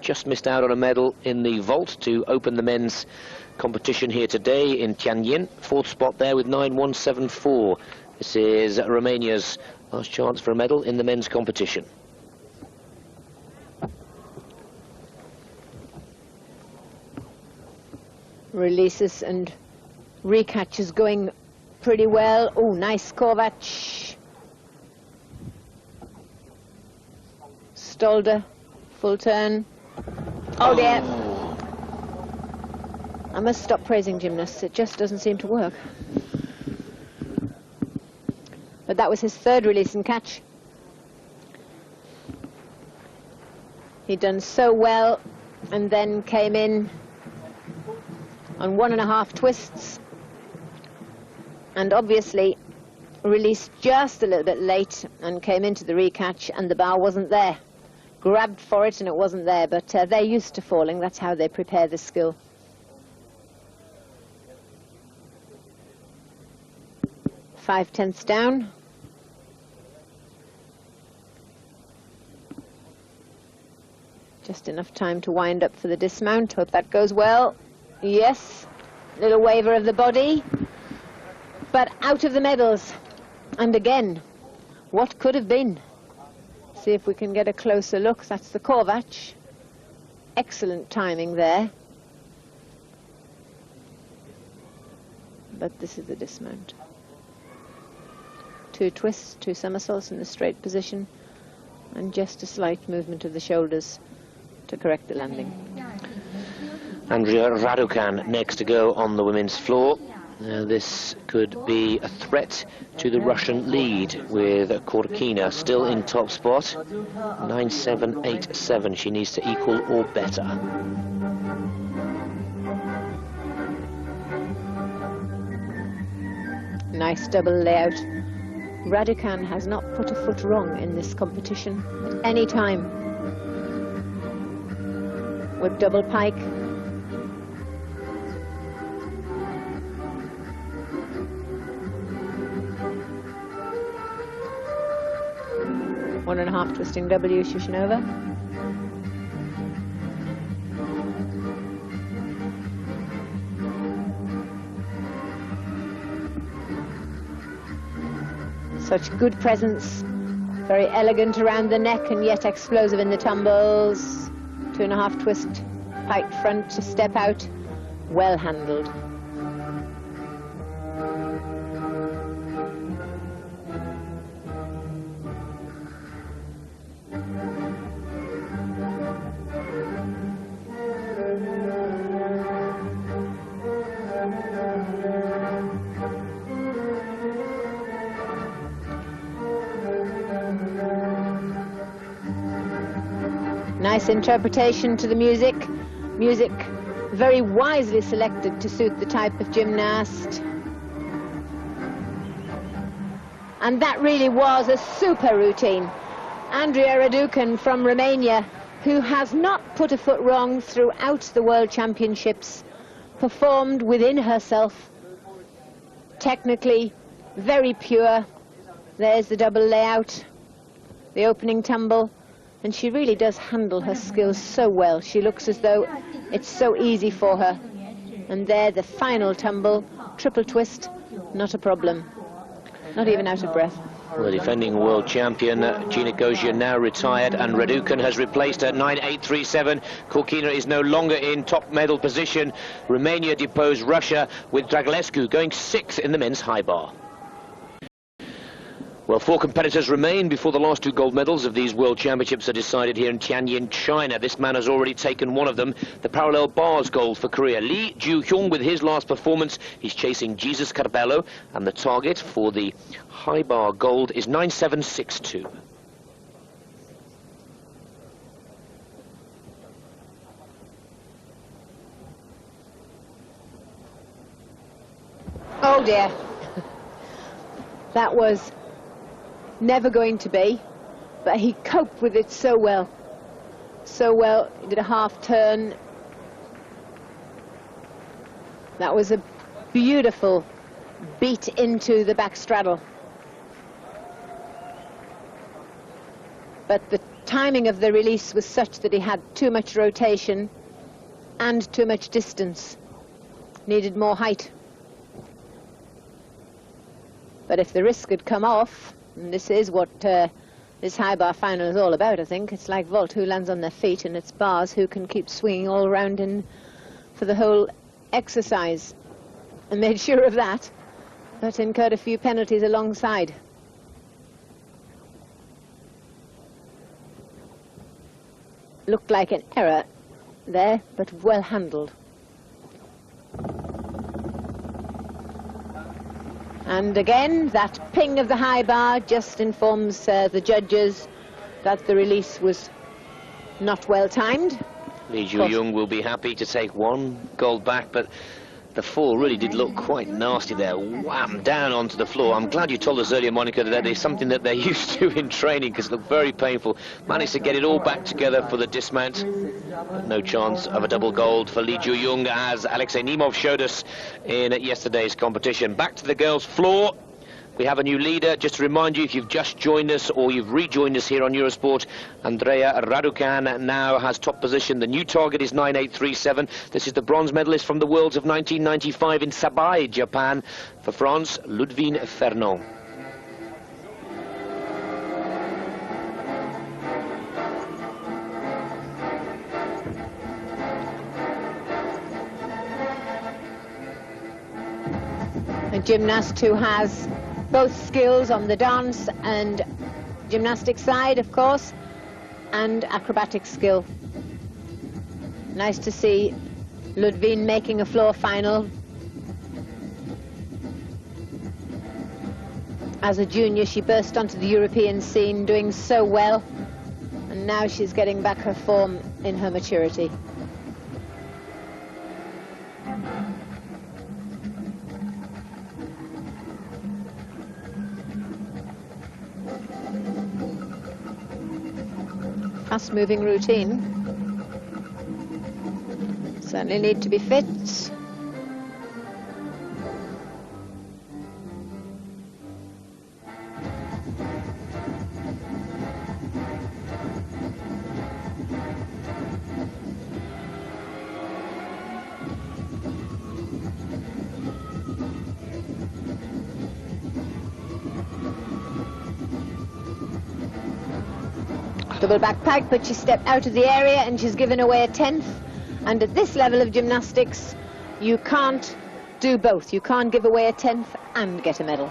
just missed out on a medal in the vault to open the men's competition here today in Tianjin. 4th spot there with 9.174. This is Romania's last chance for a medal in the men's competition. Releases and recatches going pretty well. Oh, nice Kovac. stalled her. Full turn. Oh dear. I must stop praising gymnasts. It just doesn't seem to work. But that was his third release and catch. He'd done so well and then came in on 1.5 twists and obviously released just a little bit late and came into the recatch and the bar wasn't there. Grabbed for it and it wasn't there, but they're used to falling. That's how they prepare this skill. Five-tenths down. Just enough time to wind up for the dismount. Hope that goes well. Yes, little waver of the body, but out of the medals. And again, what could have been? See if we can get a closer look. That's the Kovac. Excellent timing there. But this is the dismount. 2 twists, 2 somersaults in the straight position, and just a slight movement of the shoulders to correct the landing. Andrea Raducan next to go on the women's floor. This could be a threat to the Russian lead with Korkina still in top spot. 9.787. She needs to equal or better. Nice double layout. Raducan has not put a foot wrong in this competition at any time. With double pike. One and a half twisting W, Shushinova. Such good presence, very elegant around the neck and yet explosive in the tumbles. 2.5 twist, pike front to step out, well handled. Nice interpretation to the music. Music very wisely selected to suit the type of gymnast. And that really was a super routine. Andrea Raducan from Romania, who has not put a foot wrong throughout the World Championships, performed within herself. Technically, very pure. There's the double layout, the opening tumble. And she really does handle her skills so well. She looks as though it's so easy for her. And there, the final tumble, triple twist, not a problem. Not even out of breath. The defending world champion, Gina Gozia, now retired, and Raducan has replaced her. 9.837. Korkina is no longer in top medal position. Romania deposed Russia, with Dragulescu going 6th in the men's high bar. Well, 4 competitors remain before the last 2 gold medals of these World Championships are decided here in Tianjin, China. This man has already taken one of them, the parallel bars gold for Korea. Lee Ju-hyung with his last performance. He's chasing Jesus Carballo, and the target for the high bar gold is 9.762. Oh dear. That was never going to be, but he coped with it so well. So well. He did a half turn. That was a beautiful beat into the back straddle. But the timing of the release was such that he had too much rotation and too much distance. Needed more height. But if the risk had come off, and this is what this high bar final is all about, I think. It's like vault, who lands on their feet, and it's bars who can keep swinging all around in for the whole exercise. And made sure of that, but incurred a few penalties alongside. looked like an error there, but well handled. And again, that ping of the high bar just informs the judges that the release was not well timed. Lee Ju-young will be happy to take one gold back, but the fall really did look quite nasty there. Wham, down onto the floor. I'm glad you told us earlier, Monica, that it's something that they're used to in training, because it looked very painful. Managed to get it all back together for the dismount, but no chance of a double gold for Lee Ju-young, as Alexei Nemov showed us in yesterday's competition. Back to the girls' floor. We have a new leader. Just to remind you, if you've just joined us or you've rejoined us here on Eurosport, Andrea Raducan now has top position. The new target is 9837. This is the bronze medalist from the Worlds of 1995 in Sabai, Japan. For France, Ludwine Fernand. A gymnast who has both skills on the dance and gymnastics side, of course, and acrobatic skill. Nice to see Ludwine making a floor final. As a junior, she burst onto the European scene doing so well, and now she's getting back her form in her maturity. Fast-moving routine. Certainly need to be fit. Double back pike, but she stepped out of the area and she's given away a 10th. And at this level of gymnastics, you can't do both. You can't give away a 10th and get a medal.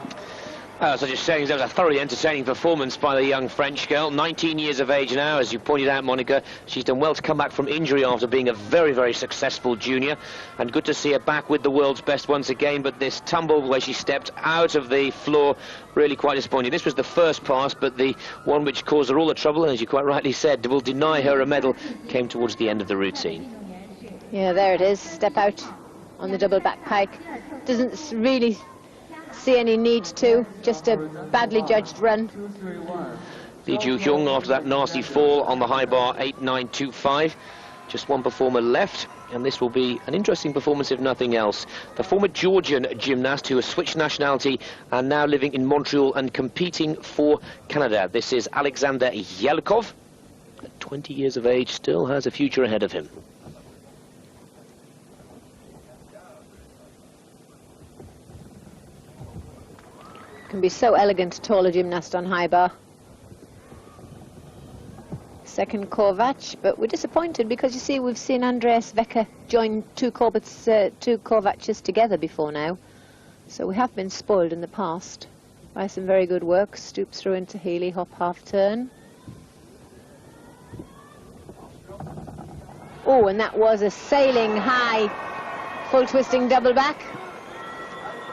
So just saying, that was a thoroughly entertaining performance by the young French girl. 19 years of age now, as you pointed out, Monica. She's done well to come back from injury after being a very, very successful junior. And good to see her back with the world's best once again. But this tumble where she stepped out of the floor, really quite disappointing. This was the first pass, but the one which caused her all the trouble, and as you quite rightly said, will deny her a medal, came towards the end of the routine. Yeah, there it is. Step out on the double back pike. Doesn't really see any need to, just a badly judged run. Lee Ju-young, after that nasty fall on the high bar, 8.925. Just one performer left, and this will be an interesting performance if nothing else. The former Georgian gymnast who has switched nationality and now living in Montreal and competing for Canada. This is Alexander Yelkov. At 20 years of age, still has a future ahead of him. Can be so elegant, taller gymnast on high bar. Second Kovac, but we're disappointed because you see we've seen Andreas Wecker join two Kovacs together before now, so we have been spoiled in the past by some very good work. Stoops through into Healy, hop half turn. Oh, and that was a sailing high full twisting double back.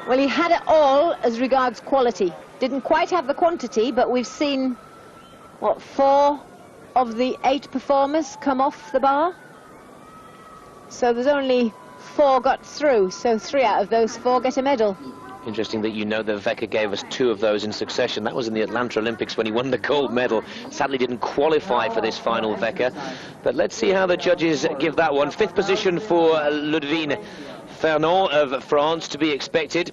Well, he had it all as regards quality. Didn't quite have the quantity, but we've seen, what, 4 of the 8 performers come off the bar. So there's only 4 got through, so 3 out of those 4 get a medal. Interesting that you know that Wecker gave us 2 of those in succession. That was in the Atlanta Olympics when he won the gold medal. Sadly didn't qualify for this final, Wecker. But let's see how the judges give that one. 5th position for Ludwine Fernand of France to be expected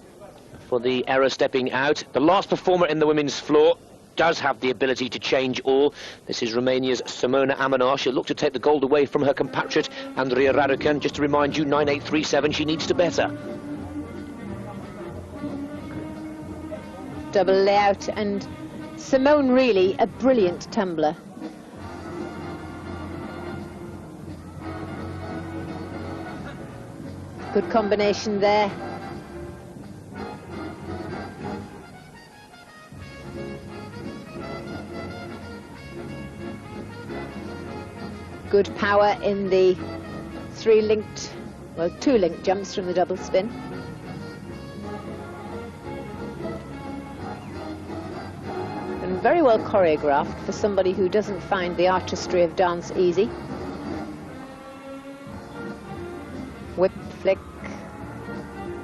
for the error stepping out. The last performer in the women's floor does have the ability to change all. This is Romania's Simona Amanar. She'll look to take the gold away from her compatriot Andrea Raducan. Just to remind you, 9.837, she needs to better. Double layout, and Simone really a brilliant tumbler. Good combination there. Good power in the two linked jumps from the double spin. And very well choreographed for somebody who doesn't find the artistry of dance easy. Whip flick,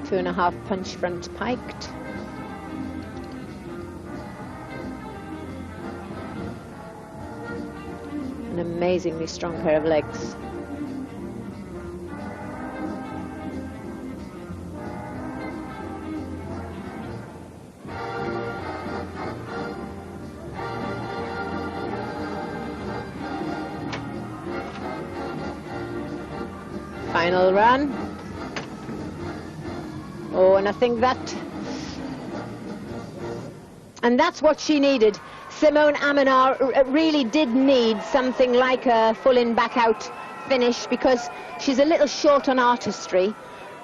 2.5 punch front piked. An amazingly strong pair of legs. Final run. Oh, and I think that's what she needed. Simone Amenar really did need something like a full-in, back-out finish, because she's a little short on artistry,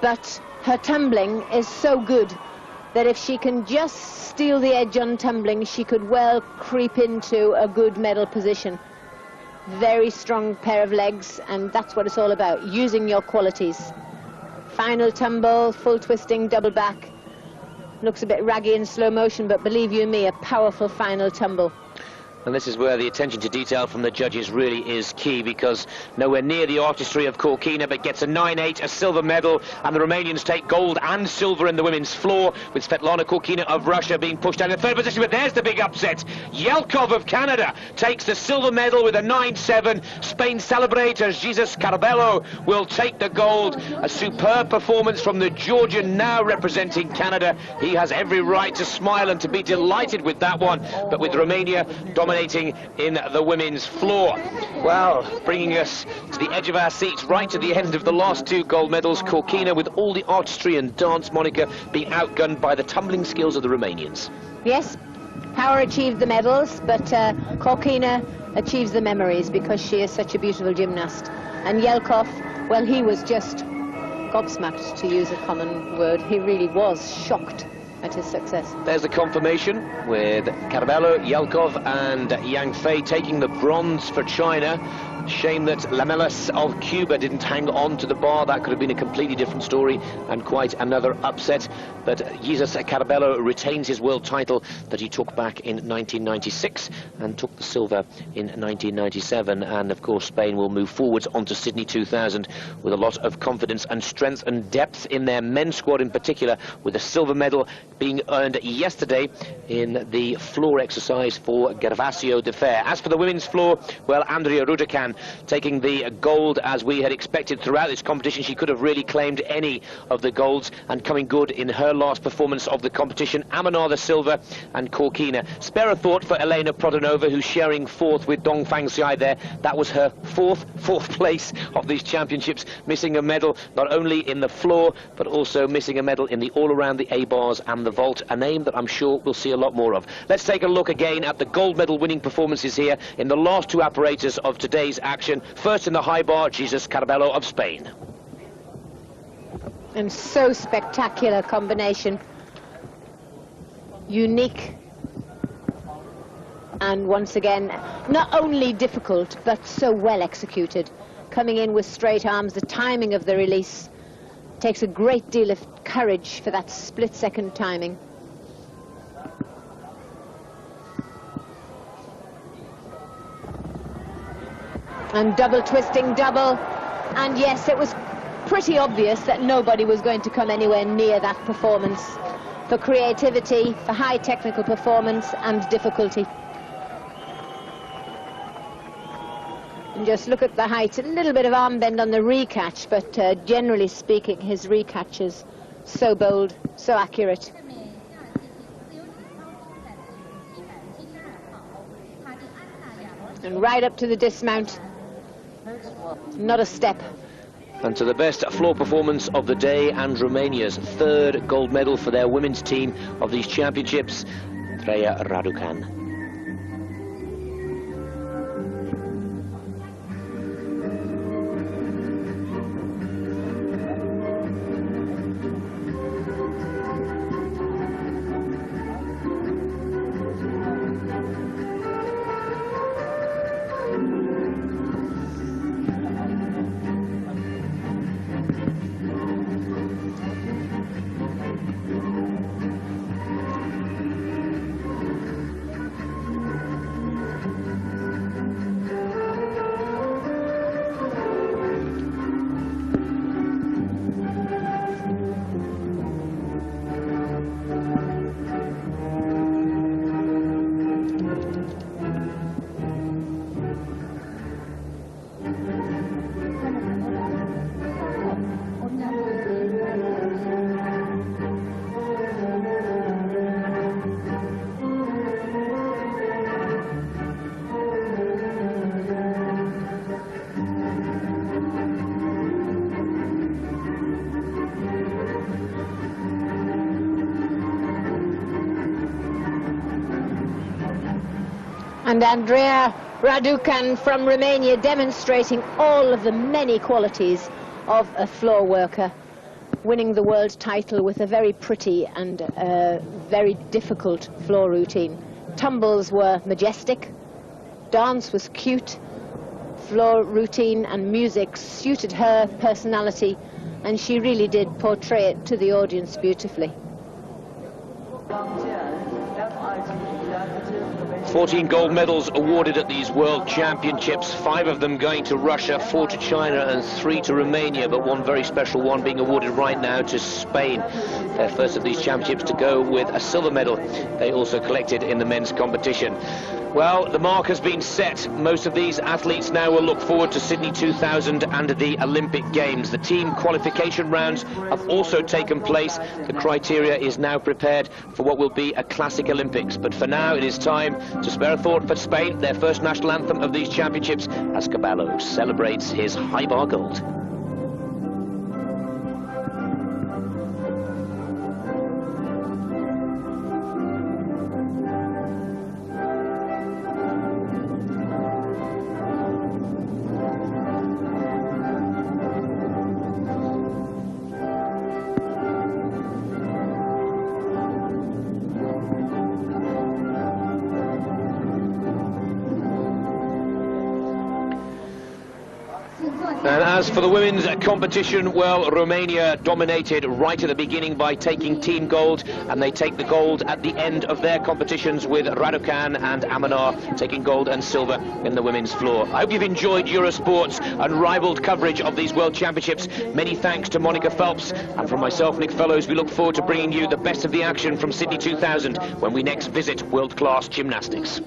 but her tumbling is so good that if she can just steal the edge on tumbling, she could well creep into a good medal position. Very strong pair of legs, and that's what it's all about, using your qualities. Final tumble, full twisting, double back. Looks a bit raggy in slow motion, but believe you me, a powerful final tumble. And this is where the attention to detail from the judges really is key, because nowhere near the artistry of Corkina, but gets a 9-8, a silver medal, and the Romanians take gold and silver in the women's floor, with Svetlana Corkina of Russia being pushed down in third position. But there's the big upset. Yelkov of Canada takes the silver medal with a 9-7. Spain celebrates as Jesus Carbello will take the gold. A superb performance from the Georgian, now representing Canada. He has every right to smile and to be delighted with that one, but with Romania dominating in the women's floor. Well, bringing us to the edge of our seats, right to the end of the last two gold medals. Corkina, with all the artistry and dance, Monica, being outgunned by the tumbling skills of the Romanians. Yes, Power achieved the medals, but Corkina achieves the memories, because she is such a beautiful gymnast. And Yelkov, well, he was just gobsmacked, to use a common word. He really was shocked at his success. There's the confirmation with Carbello, Yelkov and Yang Fei taking the bronze for China. Shame that Lamelas of Cuba didn't hang on to the bar. That could have been a completely different story and quite another upset. But Jesus Carbello retains his world title that he took back in 1996 and took the silver in 1997. And of course Spain will move forwards onto Sydney 2000 with a lot of confidence and strength and depth in their men's squad in particular, with a silver medal being earned yesterday in the floor exercise for Gervasio de Fer. As for the women's floor, well, Andrea Rudekan taking the gold as we had expected throughout this competition. She could have really claimed any of the golds, and coming good in her last performance of the competition. Amenar the silver and Corkina. Spare a thought for Elena Prodanova, who's sharing fourth with Dong Fangxiai there. That was her fourth place of these championships, missing a medal not only in the floor but also missing a medal in the all-around, the A-bars and the vault, a name that I'm sure we'll see a lot more of. Let's take a look again at the gold medal winning performances here in the last two apparatus of today's action. First in the high bar, Jesus Carbello of Spain. And so spectacular combination. Unique. And once again, not only difficult, but so well executed. Coming in with straight arms, the timing of the release takes a great deal of courage for that split-second timing. And double twisting double, and yes, it was pretty obvious that nobody was going to come anywhere near that performance for creativity, for high technical performance and difficulty. And just look at the height, a little bit of arm bend on the recatch, but generally speaking his recatch is so bold, so accurate. And right up to the dismount. Not a step. And to the best floor performance of the day, and Romania's third gold medal for their women's team of these championships, Andrea Raducan. And Andreea Raducan from Romania demonstrating all of the many qualities of a floor worker, winning the world title with a very pretty and very difficult floor routine. Tumbles were majestic, dance was cute, floor routine and music suited her personality, and she really did portray it to the audience beautifully. 14 gold medals awarded at these World Championships, 5 of them going to Russia, 4 to China and 3 to Romania, but one very special one being awarded right now to Spain. Their first of these championships to go with a silver medal they also collected in the men's competition. Well, the mark has been set. Most of these athletes now will look forward to Sydney 2000 and the Olympic Games. The team qualification rounds have also taken place. The criteria is now prepared for what will be a classic Olympics. But for now, it is time to spare a thought for Spain, their first national anthem of these championships, as Caballo celebrates his high bar gold. And as for the women's competition, well, Romania dominated right at the beginning by taking team gold, and they take the gold at the end of their competitions with Raducan and Amanar taking gold and silver in the women's floor. I hope you've enjoyed Eurosport's unrivaled coverage of these World Championships. Many thanks to Monica Phelps, and from myself, Nick Fellows, we look forward to bringing you the best of the action from Sydney 2000 when we next visit world-class gymnastics.